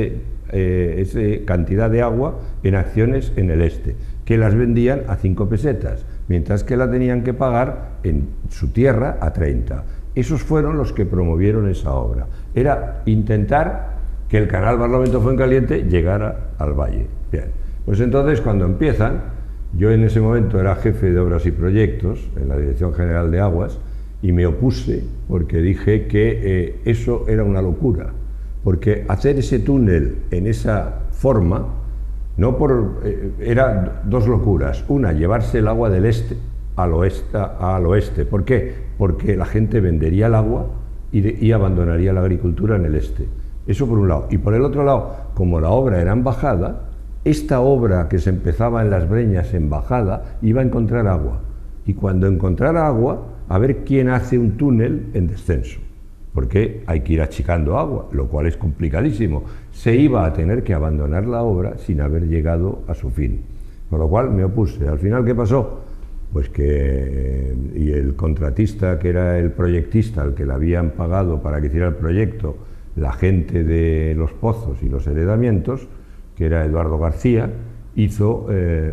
cantidad de agua en acciones en el este, que las vendían a 5 pesetas, mientras que la tenían que pagar en su tierra a 30. Esos fueron los que promovieron esa obra. Era intentar que el canal Barlovento-Fuencaliente llegara al valle. Bien, pues entonces cuando empiezan, yo en ese momento era jefe de obras y proyectos en la Dirección General de Aguas y me opuse porque dije que eso era una locura, porque hacer ese túnel en esa forma, era dos locuras. Una, llevarse el agua del este al oeste. ¿Por qué? Porque la gente vendería el agua y abandonaría la agricultura en el este. Eso por un lado. Y por el otro lado, como la obra era en bajada, esta obra que se empezaba en Las Breñas en bajada iba a encontrar agua. Y cuando encontrara agua, a ver quién hace un túnel en descenso. Porque hay que ir achicando agua, lo cual es complicadísimo. Se iba a tener que abandonar la obra sin haber llegado a su fin. Con lo cual me opuse. Al final, ¿qué pasó? Pues que y el contratista, que era el proyectista, al que le habían pagado para que hiciera el proyecto, la gente de los pozos y los heredamientos, que era Eduardo García, hizo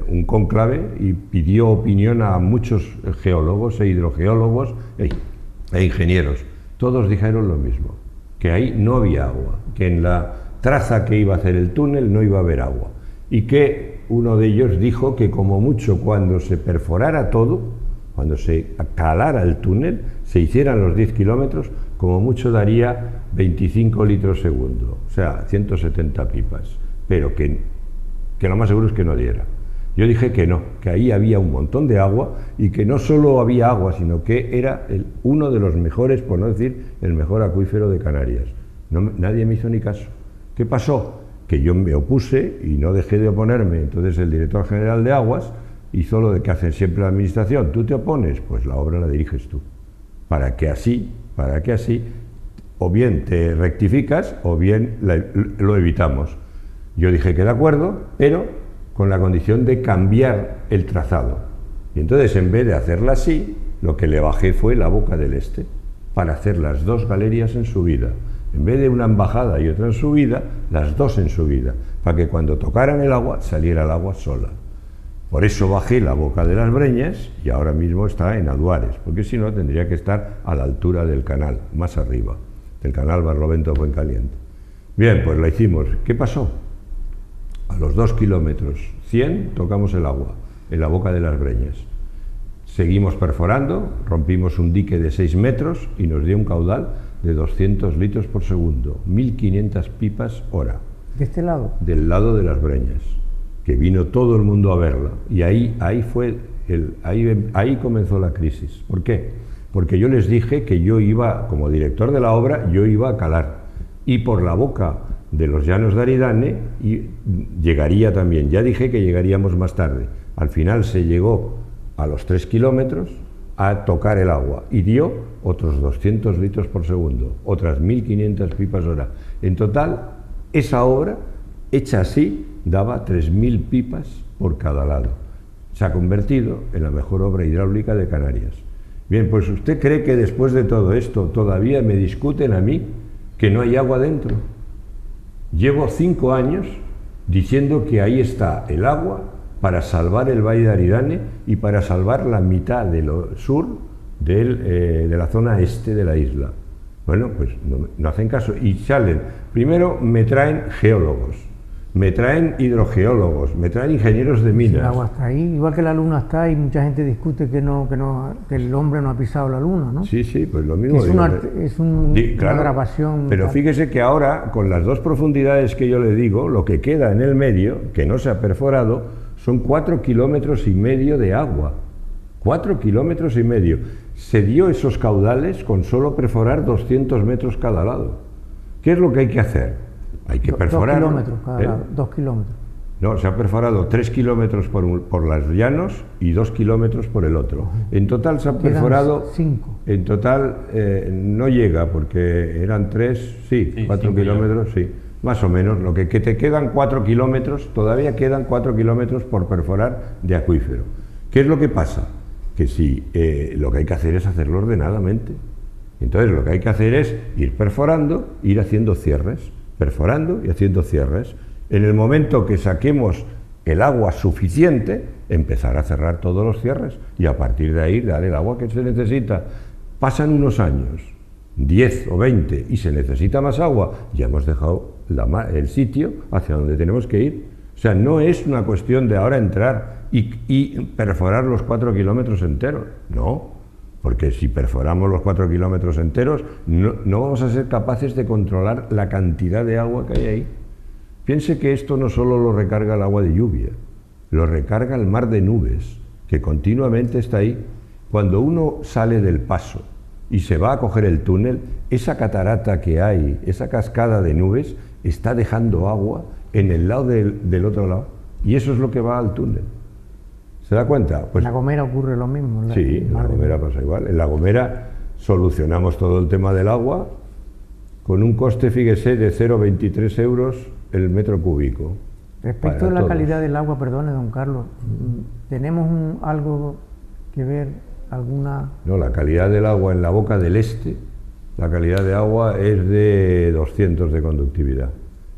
un cónclave y pidió opinión a muchos geólogos e hidrogeólogos e ingenieros. Todos dijeron lo mismo, que ahí no había agua, que en la traza que iba a hacer el túnel no iba a haber agua, y que uno de ellos dijo que como mucho cuando se perforara todo, cuando se calara el túnel, se hicieran los 10 kilómetros, como mucho daría 25 litros segundo, o sea, 170 pipas. Pero que lo más seguro es que no diera. Yo dije que no, que ahí había un montón de agua y que no solo había agua, sino que era uno de los mejores, por no decir el mejor acuífero de Canarias. Nadie me hizo ni caso. ¿Qué pasó? Que yo me opuse y no dejé de oponerme. Entonces el director general de Aguas hizo lo de que hacen siempre la administración. ¿Tú te opones? Pues la obra la diriges tú. Para que así, o bien te rectificas o bien lo evitamos. Yo dije que de acuerdo, pero con la condición de cambiar el trazado. Y entonces, en vez de hacerla así, lo que le bajé fue la boca del este, para hacer las dos galerías en subida. En vez de una en bajada y otra en subida, las dos en subida, para que cuando tocaran el agua, saliera el agua sola. Por eso bajé la boca de Las Breñas y ahora mismo está en Aduares, porque si no tendría que estar a la altura del canal, más arriba, del canal Barlovento-Fuencaliente. Bien, pues la hicimos. ¿Qué pasó? A los 2 kilómetros 100 tocamos el agua en la boca de Las Breñas. Seguimos perforando, rompimos un dique de 6 metros y nos dio un caudal de 200 litros por segundo, 1500 pipas hora. ¿De este lado? Del lado de Las Breñas, que vino todo el mundo a verla. Y ahí comenzó la crisis. ¿Por qué? Porque yo les dije que yo iba, como director de la obra, yo iba a calar. Y por la boca de los llanos de Aridane y llegaría también. Ya dije que llegaríamos más tarde. Al final se llegó a los 3 kilómetros a tocar el agua y dio otros 200 litros por segundo, otras 1500 pipas hora. En total, esa obra, hecha así, daba 3000 pipas por cada lado. Se ha convertido en la mejor obra hidráulica de Canarias. Bien, pues ¿usted cree que después de todo esto todavía me discuten a mí que no hay agua dentro? Llevo 5 años diciendo que ahí está el agua para salvar el Valle de Aridane y para salvar la mitad de lo sur de la zona este de la isla. Bueno, pues no hacen caso y salen. Primero me traen geólogos, me traen hidrogeólogos, me traen ingenieros de minas. El agua está ahí, igual que la luna está ahí, mucha gente discute que el hombre no ha pisado la luna, ¿no? Sí, pues lo mismo. Una grabación. Pero fíjese que ahora, con las dos profundidades que yo le digo, lo que queda en el medio, que no se ha perforado, son 4,5 kilómetros de agua. 4,5 kilómetros. Se dio esos caudales con solo perforar 200 metros cada lado. ¿Qué es lo que hay que hacer? Hay que perforar. 2 kilómetros cada lado, 2 kilómetros. No, se ha perforado 3 kilómetros por los llanos y 2 kilómetros por el otro. En total se ha perforado 5. En total no llega, porque eran 4 kilómetros, sí, más o menos. Lo que te quedan 4 kilómetros, todavía quedan 4 kilómetros por perforar de acuífero. ¿Qué es lo que pasa? que si lo que hay que hacer es hacerlo ordenadamente. Entonces lo que hay que hacer es ir perforando, ir haciendo cierres, perforando y haciendo cierres. En el momento que saquemos el agua suficiente, empezar a cerrar todos los cierres y a partir de ahí dar el agua que se necesita. Pasan unos años, 10 o 20, y se necesita más agua, ya hemos dejado el sitio hacia donde tenemos que ir. O sea, no es una cuestión de ahora entrar y perforar los 4 kilómetros enteros, no, porque si perforamos los 4 kilómetros enteros, no vamos a ser capaces de controlar la cantidad de agua que hay ahí. Piense que esto no solo lo recarga el agua de lluvia, lo recarga el mar de nubes, que continuamente está ahí. Cuando uno sale del paso y se va a coger el túnel, esa catarata que hay, esa cascada de nubes, está dejando agua en el lado del otro lado, y eso es lo que va al túnel. ¿Se da cuenta? Pues, en La Gomera ocurre lo mismo. Sí, en La Gomera pasa igual. En La Gomera solucionamos todo el tema del agua con un coste, fíjese, de 0,23 euros el metro cúbico. Respecto a la calidad del agua, perdone, don Carlos, ¿tenemos algo que ver, alguna...? No, la calidad del agua en la boca del este, la calidad de agua es de 200 de conductividad.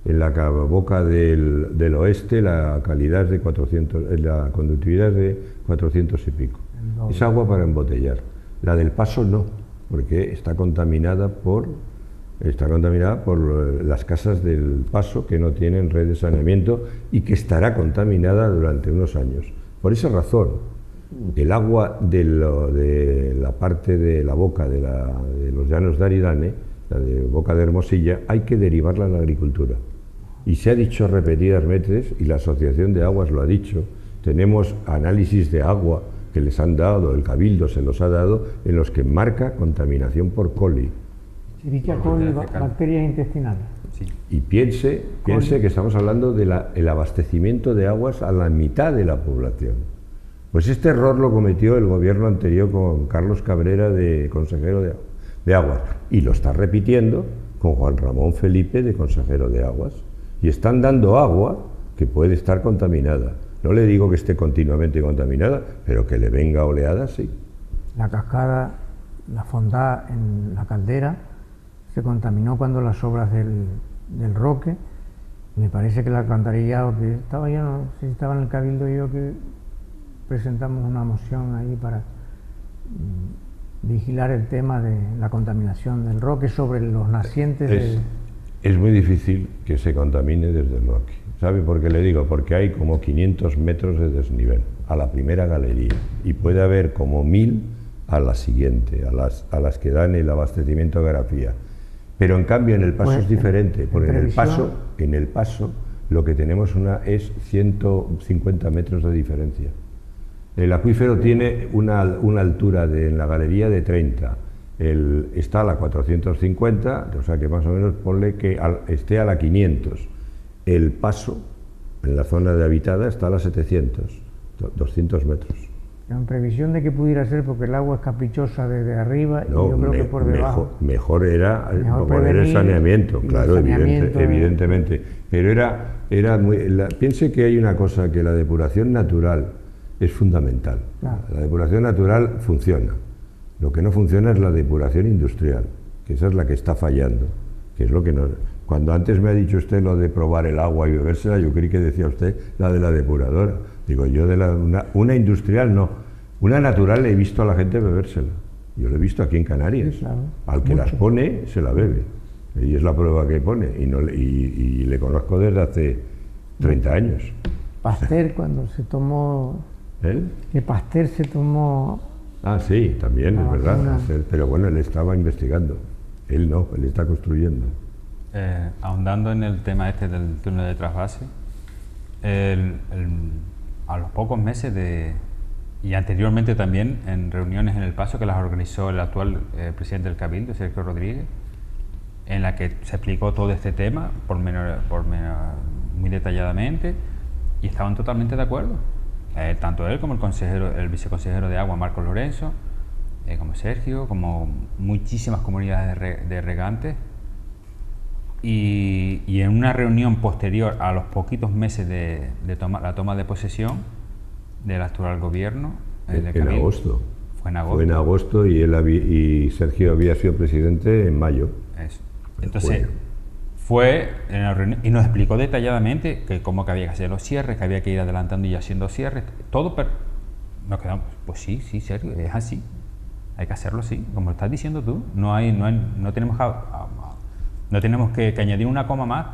En la boca del oeste la calidad es de 400, la conductividad es de 400 y pico. Es agua para embotellar. La del Paso no, porque está contaminada por las casas del Paso, que no tienen red de saneamiento y que estará contaminada durante unos años. Por esa razón, el agua de la parte de la boca de los llanos de Aridane, la de Boca de Hermosilla, hay que derivarla a la agricultura. Y se ha dicho repetidas veces, y la Asociación de Aguas lo ha dicho, tenemos análisis de agua que les han dado, el Cabildo se los ha dado, en los que marca contaminación por coli. Dicha coli, bacterias intestinales. Sí. Y piense que estamos hablando del abastecimiento de aguas a la mitad de la población. Pues este error lo cometió el gobierno anterior con Carlos Cabrera, de consejero de Aguas, y lo está repitiendo con Juan Ramón Felipe, de consejero de Aguas. Y están dando agua que puede estar contaminada. No le digo que esté continuamente contaminada, pero que le venga oleada, sí. La cascada, la fondá en la Caldera, se contaminó cuando las obras del Roque. Me parece que el alcantarillado, que estaba, yo no sé si estaba en el Cabildo, yo que presentamos una moción ahí para vigilar el tema de la contaminación del Roque sobre los nacientes. Es muy difícil que se contamine desde el Roque. ¿Sabe por qué le digo? Porque hay como 500 metros de desnivel a la primera galería y puede haber como 1000 a la siguiente, a las que dan el abastecimiento de grafía. Pero en cambio en el Paso es diferente, porque en el Paso lo que tenemos es 150 metros de diferencia. El acuífero tiene una altura en la galería de 30. Está a la 450, o sea que más o menos ponle que esté a la 500. El Paso, en la zona de habitada, está a la 700, 200 metros. En previsión de que pudiera ser, porque el agua es caprichosa desde arriba, no, y yo creo que por debajo. Mejor era poner el saneamiento, claro, evidentemente. Pero era muy... piense que hay una cosa, que la depuración natural es fundamental. Claro. La depuración natural funciona. Lo que no funciona es la depuración industrial, que esa es la que está fallando, que es lo que no... Cuando antes me ha dicho usted lo de probar el agua y bebérsela, yo creí que decía usted la de la depuradora. Digo, yo una industrial no, una natural he visto a la gente bebérsela. Yo lo he visto aquí en Canarias. Sí, claro. Al que las pone, se la bebe. Y es la prueba que pone. Y le conozco desde hace 30 años. Pasteur, cuando se tomó... ¿Él? Que Pasteur se tomó... Ah, sí, también, es verdad. Pero bueno, él estaba investigando. Él no, él está construyendo. Ahondando en el tema este del túnel de trasvase, a los pocos meses y anteriormente también en reuniones en El Paso que las organizó el actual presidente del Cabildo, Sergio Rodríguez, en la que se explicó todo este tema muy detalladamente, y estaban totalmente de acuerdo. Tanto él como el viceconsejero de Agua, Marcos Lorenzo, como Sergio, como muchísimas comunidades de regantes. Y en una reunión posterior a los poquitos meses de la toma de posesión del actual gobierno, En agosto. Fue en agosto. Fue en agosto y, y Sergio había sido presidente en mayo. Eso. Entonces, fue en la reunión y nos explicó detalladamente que cómo que había que hacer los cierres, que había que ir adelantando y haciendo cierres, todo, pero nos quedamos, pues sí, Sergio, es así, hay que hacerlo así, como estás diciendo tú, no tenemos que añadir una coma más,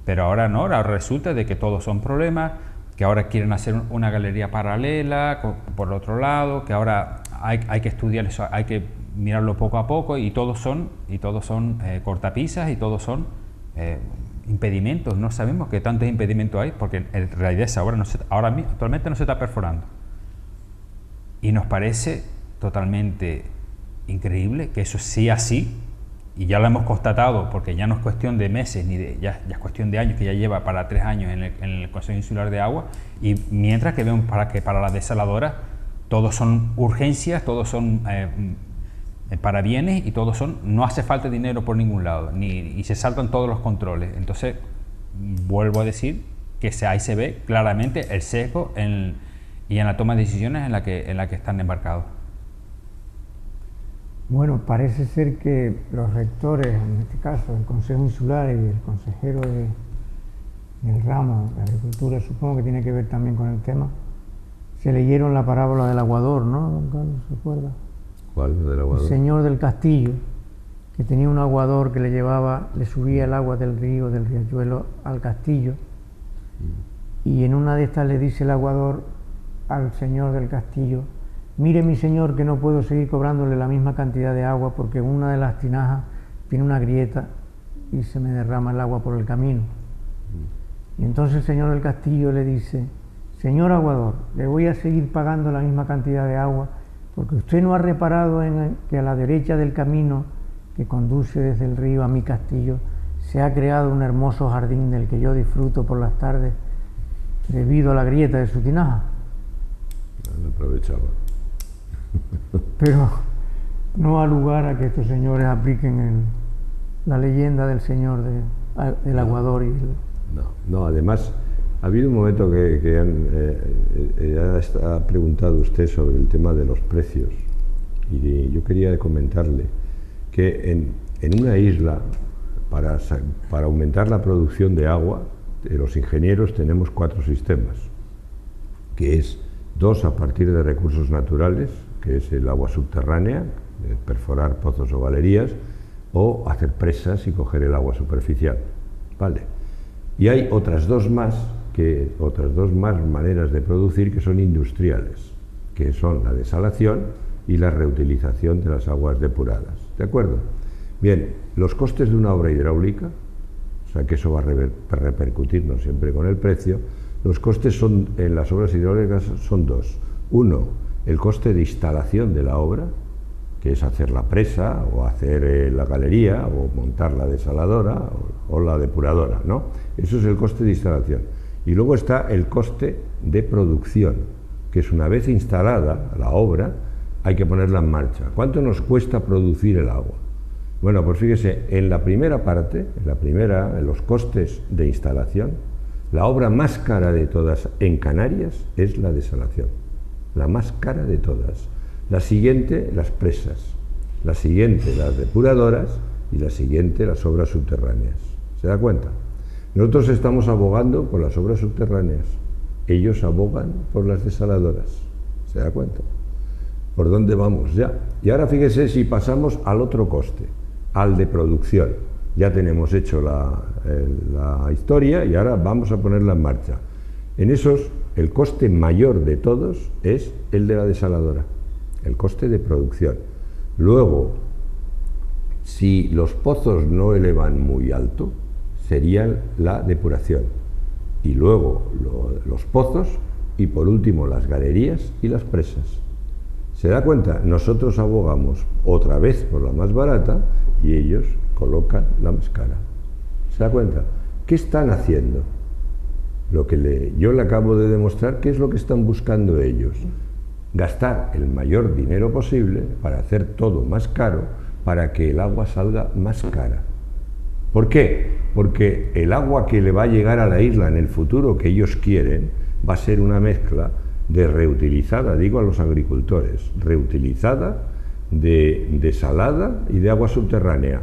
pero ahora no, ahora resulta de que todos son problemas, que ahora quieren hacer una galería paralela por el otro lado, que ahora hay que estudiar eso, hay que mirarlo poco a poco, y todos son cortapisas, y todos son impedimentos. No sabemos qué tantos impedimentos hay, porque en realidad esa obra actualmente no se está perforando. Y nos parece totalmente increíble que eso sea así, y ya lo hemos constatado, porque ya no es cuestión de meses, ya es cuestión de años, que ya lleva para 3 años en el Consejo Insular de Agua, y mientras que vemos que para las desaladoras todos son urgencias, todos son para bienes, y todos no hace falta dinero por ningún lado, y se saltan todos los controles. Entonces, vuelvo a decir que ahí se ve claramente el sesgo y en la toma de decisiones en la que están embarcados. Bueno, parece ser que los rectores, en este caso el Consejo Insular y el consejero del ramo de Agricultura, supongo que tiene que ver también con el tema, se leyeron la parábola del aguador, ¿no, don Carlos? ¿Se acuerda? ¿Cuál del aguador? El señor del castillo, que tenía un aguador que le subía el agua del riachuelo al castillo, y en una de estas le dice el aguador al señor del castillo: mire, mi señor, que no puedo seguir cobrándole la misma cantidad de agua porque una de las tinajas tiene una grieta y se me derrama el agua por el camino. Y entonces el señor del castillo le dice: señor aguador, le voy a seguir pagando la misma cantidad de agua porque usted no ha reparado en que a la derecha del camino que conduce desde el río a mi castillo se ha creado un hermoso jardín del que yo disfruto por las tardes debido a la grieta de su tinaja. No aprovechaba. Pero no ha lugar a que estos señores apliquen la leyenda del señor del aguador. No, además ha habido un momento que ha preguntado usted sobre el tema de los precios, y yo quería comentarle que en una isla, para aumentar la producción de agua, los ingenieros tenemos 4 sistemas, que es 2 a partir de recursos naturales, que es el agua subterránea, perforar pozos o galerías, o hacer presas y coger el agua superficial, ¿vale? Y hay otras dos más maneras de producir, que son industriales, que son la desalación y la reutilización de las aguas depuradas, ¿de acuerdo? Bien, los costes de una obra hidráulica, o sea que eso va a repercutirnos siempre con el precio. Los costes en las obras hidráulicas son 2. Uno, el coste de instalación de la obra, que es hacer la presa, o hacer la galería, o montar la desaladora, o la depuradora, ¿no? Eso es el coste de instalación. Y luego está el coste de producción, que es una vez instalada la obra, hay que ponerla en marcha. ¿Cuánto nos cuesta producir el agua? Bueno, pues fíjese, en la primera parte, en los costes de instalación, la obra más cara de todas en Canarias es la desalación, la más cara de todas. La siguiente, las presas, la siguiente, las depuradoras, y la siguiente, las obras subterráneas. ¿Se da cuenta? Nosotros estamos abogando por las obras subterráneas, ellos abogan por las desaladoras. ¿Se da cuenta? ¿Por dónde vamos ya? Y ahora fíjese si pasamos al otro coste, al de producción. Ya tenemos hecho la historia y ahora vamos a ponerla en marcha. En esos, el coste mayor de todos es el de la desaladora, el coste de producción. Luego, si los pozos no elevan muy alto, sería la depuración. Y luego los pozos, y por último las galerías y las presas. ¿Se da cuenta? Nosotros abogamos otra vez por la más barata y ellos colocan la más cara. ¿Se da cuenta? ¿Qué están haciendo? Lo que yo le acabo de demostrar, ¿qué es lo que están buscando ellos? Gastar el mayor dinero posible para hacer todo más caro, para que el agua salga más cara. ¿Por qué? Porque el agua que le va a llegar a la isla en el futuro que ellos quieren va a ser una mezcla de reutilizada, digo a los agricultores, reutilizada, de desalada y de agua subterránea.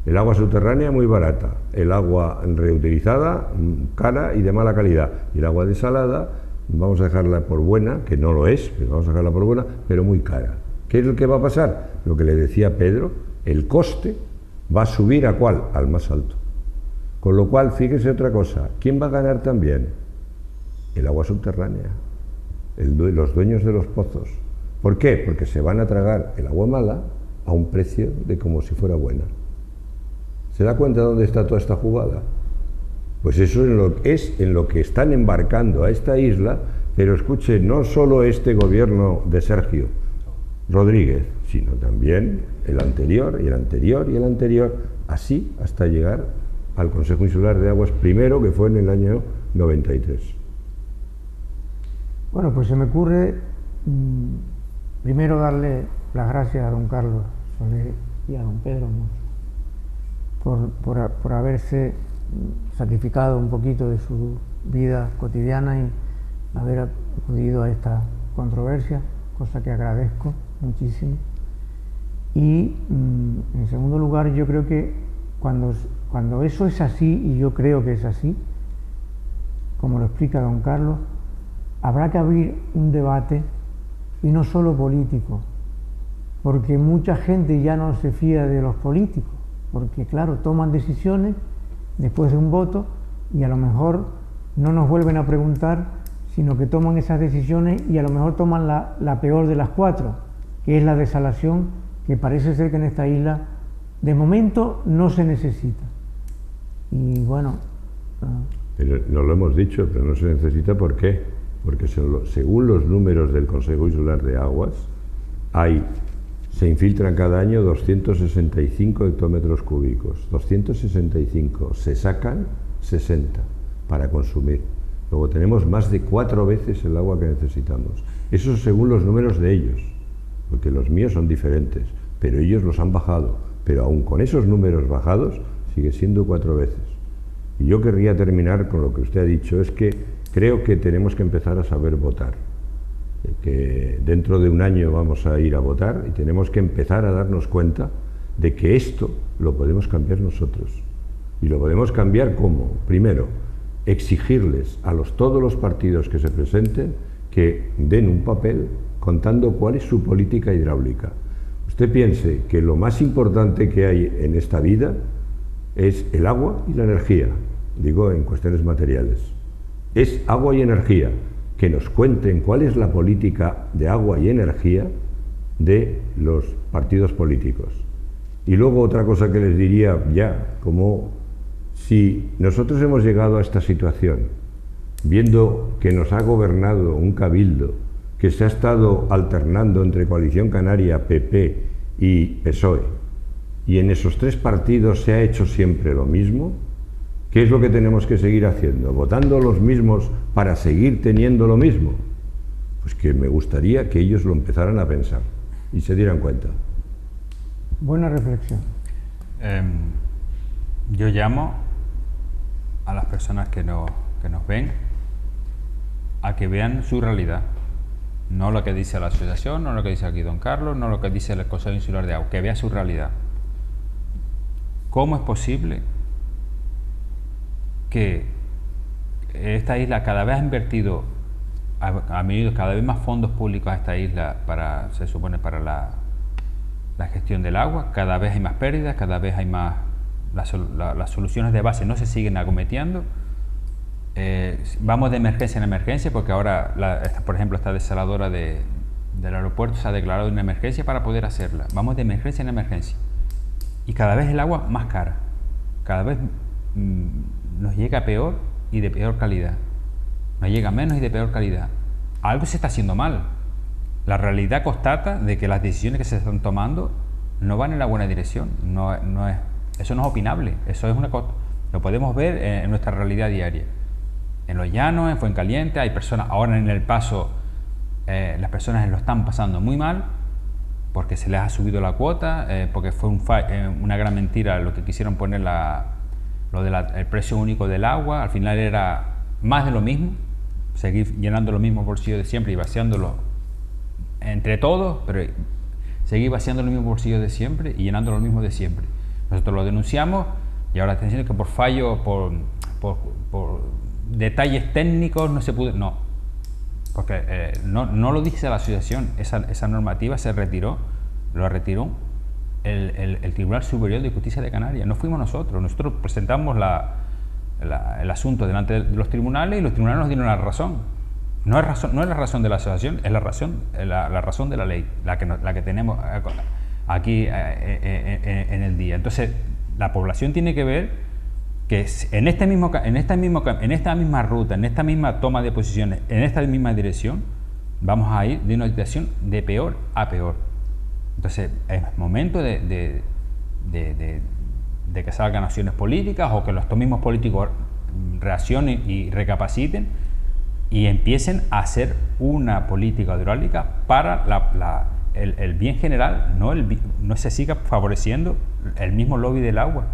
El agua subterránea muy barata, el agua reutilizada cara y de mala calidad, y el agua desalada vamos a dejarla por buena, que no lo es, pero vamos a dejarla por buena, pero muy cara. ¿Qué es lo que va a pasar? Lo que le decía Pedro, el coste va a subir ¿a cuál? Al más alto. Con lo cual, fíjese otra cosa, ¿quién va a ganar también? El agua subterránea, los dueños de los pozos. ¿Por qué? Porque se van a tragar el agua mala a un precio de como si fuera buena. ¿Se da cuenta de dónde está toda esta jugada? Pues eso es en lo que están embarcando a esta isla, pero escuche, no solo este gobierno de Sergio Rodríguez, sino también el anterior, y el anterior, y el anterior, así hasta llegar al Consejo Insular de Aguas primero, que fue en el año 93. Bueno, pues se me ocurre primero darle las gracias a don Carlos Soler y a don Pedro por haberse sacrificado un poquito de su vida cotidiana y haber acudido a esta controversia, cosa que agradezco muchísimo. Y en segundo lugar, yo creo que cuando eso es así, y yo creo que es así, como lo explica don Carlos, habrá que abrir un debate, y no solo político, porque mucha gente ya no se fía de los políticos, porque claro, toman decisiones después de un voto y a lo mejor no nos vuelven a preguntar, sino que toman esas decisiones y a lo mejor toman la peor de las cuatro, que es la desalación, que parece ser que en esta isla de momento no se necesita. Y bueno... Pero no lo hemos dicho, pero no se necesita, ¿por qué? Porque según los números del Consejo Insular de Aguas, se infiltran cada año 265 hectómetros cúbicos, 265, se sacan 60 para consumir. Luego tenemos más de 4 veces el agua que necesitamos. Eso según los números de ellos, porque los míos son diferentes, pero ellos los han bajado. Pero aún con esos números bajados, sigue siendo 4 veces. Y yo querría terminar con lo que usted ha dicho, es que creo que tenemos que empezar a saber votar. Que dentro de un año vamos a ir a votar y tenemos que empezar a darnos cuenta de que esto lo podemos cambiar nosotros. Y lo podemos cambiar ¿cómo? Primero, exigirles a todos los partidos que se presenten que den un papel contando cuál es su política hidráulica. Usted piense que lo más importante que hay en esta vida es el agua y la energía, digo en cuestiones materiales. Es agua y energía. Que nos cuenten cuál es la política de agua y energía de los partidos políticos. Y luego otra cosa que les diría ya, como si nosotros hemos llegado a esta situación, viendo que nos ha gobernado un cabildo que se ha estado alternando entre Coalición Canaria, PP y PSOE, y en esos 3 partidos se ha hecho siempre lo mismo, ¿qué es lo que tenemos que seguir haciendo? ¿Votando los mismos para seguir teniendo lo mismo? Pues que me gustaría que ellos lo empezaran a pensar y se dieran cuenta. Buena reflexión. Yo llamo a las personas que nos ven a que vean su realidad. No lo que dice la asociación, no lo que dice aquí don Carlos, no lo que dice el Consejo Insular de Agua, que vea su realidad. ¿Cómo es posible que esta isla cada vez ha invertido, ha venido cada vez más fondos públicos a esta isla se supone para la gestión del agua? Cada vez hay más pérdidas, cada vez hay más, las soluciones de base no se siguen acometiendo. Vamos de emergencia en emergencia, porque ahora, por ejemplo, esta desaladora del aeropuerto se ha declarado una emergencia para poder hacerla. Vamos de emergencia en emergencia. Y cada vez el agua más cara, cada vez nos llega peor y de peor calidad, nos llega menos y de peor calidad. Algo se está haciendo mal. La realidad constata de que las decisiones que se están tomando no van en la buena dirección. Eso no es opinable, eso es lo podemos ver en nuestra realidad diaria. En Los Llanos, en Fuencaliente, hay personas, ahora en El Paso, las personas lo están pasando muy mal, porque se les ha subido la cuota, porque fue una gran mentira lo que quisieron poner el precio único del agua. Al final era más de lo mismo, seguir llenando los mismos bolsillos de siempre y vaciándolos entre todos, pero seguir vaciando los mismos bolsillos de siempre y llenando los mismos de siempre. Nosotros lo denunciamos y ahora están diciendo que por fallo, por detalles técnicos no se pudo, no, porque no lo dice la asociación, esa normativa se retiró, lo retiró el Tribunal Superior de Justicia de Canarias, no fuimos nosotros presentamos el asunto delante de los tribunales y los tribunales nos dieron la razón. No es la razón de la asociación, es la razón de la ley, la que tenemos aquí en el día. Entonces, la población tiene que ver que en esta misma ruta, en esta misma toma de posiciones, en esta misma dirección, vamos a ir de una situación de peor a peor. Entonces, es momento de que salgan acciones políticas o que los mismos políticos reaccionen y recapaciten y empiecen a hacer una política hidráulica para el bien general, no se siga favoreciendo el mismo lobby del agua,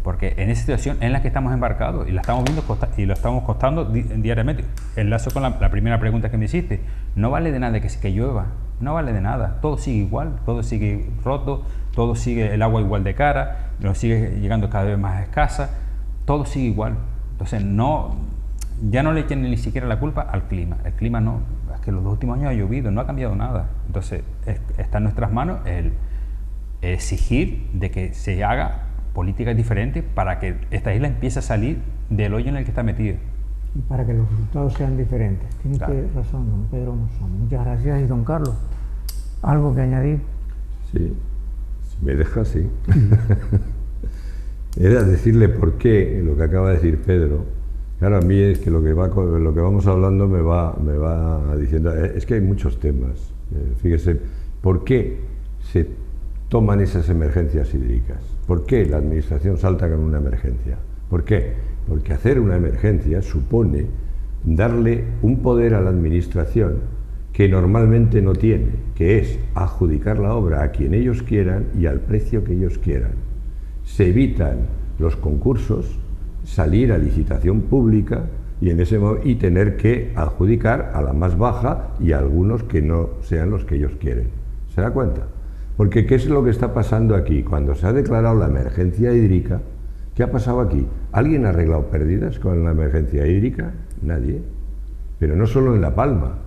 porque en esa situación en la que estamos embarcados y la estamos viendo y lo estamos costando diariamente. Enlazo con la primera pregunta que me hiciste, no vale de nada que llueva, no vale de nada, todo sigue igual, todo sigue roto, todo sigue el agua igual de cara, nos sigue llegando cada vez más escasa, todo sigue igual. Entonces ya no le echen ni siquiera la culpa al clima. El clima no, es que los últimos años ha llovido, no ha cambiado nada. Entonces está en nuestras manos el exigir de que se haga políticas diferentes para que esta isla empiece a salir del hoyo en el que está metida. Y para que los resultados sean diferentes. Tiene usted razón, don Pedro Monzón. Muchas gracias. Y don Carlos, ¿algo que añadir? Sí, si me deja, sí. Era decirle por qué lo que acaba de decir Pedro. Claro, a mí es que lo que vamos hablando me va diciendo, es que hay muchos temas. Fíjese, ¿por qué se toman esas emergencias hídricas? ¿Por qué la administración salta con una emergencia? ¿Por qué? Porque hacer una emergencia supone darle un poder a la administración que normalmente no tiene, que es adjudicar la obra a quien ellos quieran y al precio que ellos quieran. Se evitan los concursos, salir a licitación pública y tener que adjudicar a la más baja y a algunos que no sean los que ellos quieren. ¿Se da cuenta? Porque ¿qué es lo que está pasando aquí? Cuando se ha declarado la emergencia hídrica, ¿qué ha pasado aquí? ¿Alguien ha arreglado pérdidas con la emergencia hídrica? Nadie. Pero no solo en La Palma,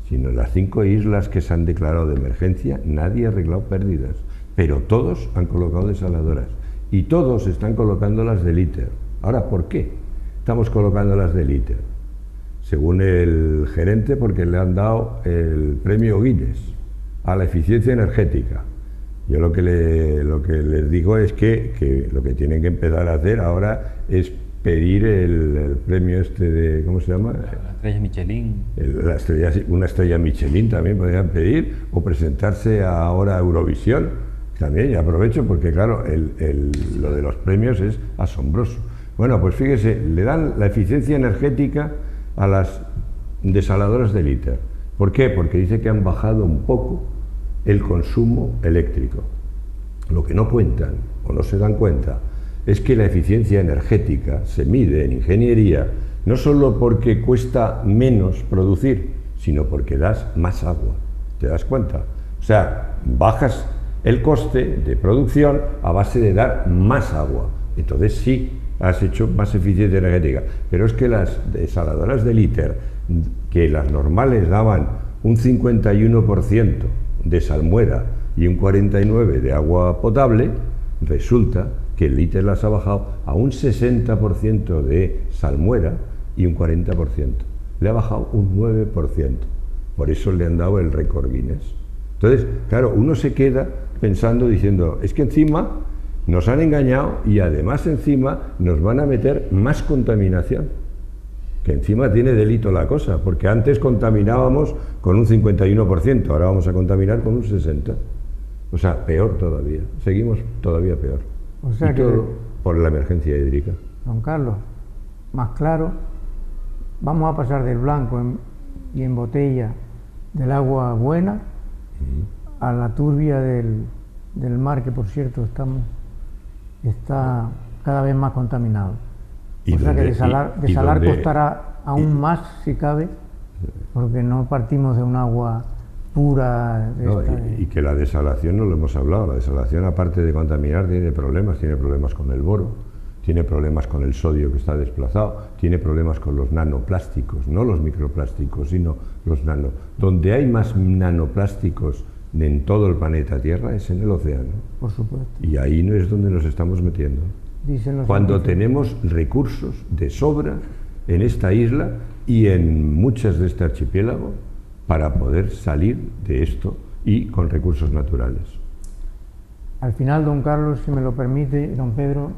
sino en las 5 islas que se han declarado de emergencia, nadie ha arreglado pérdidas. Pero todos han colocado desaladoras y todos están colocando las del ITER. Ahora, ¿por qué estamos colocando las del ITER? Según el gerente, porque le han dado el premio Guinness a la eficiencia energética. Yo lo que les digo es que lo que tienen que empezar a hacer ahora es pedir el premio de, ¿cómo se llama? La estrella Michelin. Una estrella Michelin también podrían pedir, o presentarse ahora a Eurovisión también, y aprovecho porque claro, lo de los premios es asombroso. Bueno, pues fíjese, le dan la eficiencia energética a las desaladoras del ITER. ¿Por qué? Porque dice que han bajado un poco el consumo eléctrico. Lo que no cuentan o no se dan cuenta es que la eficiencia energética se mide en ingeniería no solo porque cuesta menos producir, sino porque das más agua. ¿Te das cuenta? O sea, bajas el coste de producción a base de dar más agua. Entonces sí, has hecho más eficiencia energética. Pero es que las desaladoras del ITER, que las normales daban un 51% de salmuera y un 49% de agua potable, resulta que el ITER las ha bajado a un 60% de salmuera y un 40%. Le ha bajado un 9%. Por eso le han dado el récord Guinness. Entonces, claro, uno se queda pensando, diciendo, es que encima nos han engañado y además encima nos van a meter más contaminación, que encima tiene delito la cosa, porque antes contaminábamos con un 51%, ahora vamos a contaminar con un 60%. O sea, peor todavía, seguimos todavía peor. O sea, y todo por la emergencia hídrica. Don Carlos, más claro, vamos a pasar del blanco y en botella del agua buena a la turbia del mar, que por cierto está cada vez más contaminado. O sea que desalar costará aún más, si cabe, porque no partimos de un agua pura. Y que la desalación, no lo hemos hablado, la desalación, aparte de contaminar, tiene problemas con el boro, tiene problemas con el sodio que está desplazado, tiene problemas con los nanoplásticos, no los microplásticos, sino los nano. Donde hay más nanoplásticos en todo el planeta Tierra es en el océano. Por supuesto. Y ahí no es donde nos estamos metiendo. Cuando tenemos recursos de sobra en esta isla y en muchas de este archipiélago para poder salir de esto y con recursos naturales. Al final, don Carlos, si me lo permite, don Pedro,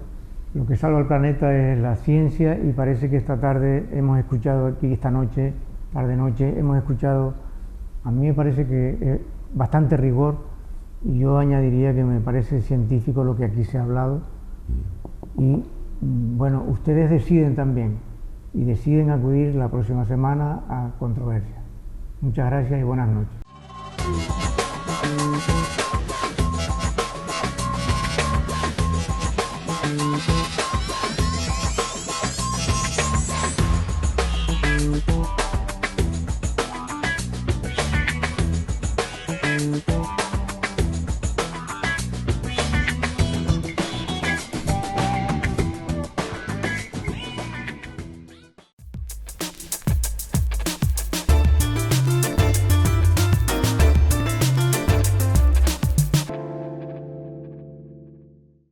lo que salva al planeta es la ciencia, y parece que esta tarde hemos escuchado aquí, esta noche, tarde-noche, hemos escuchado, a mí me parece que bastante rigor, y yo añadiría que me parece científico lo que aquí se ha hablado. Y bueno, ustedes deciden también, y deciden acudir la próxima semana a Controversia. Muchas gracias y buenas noches.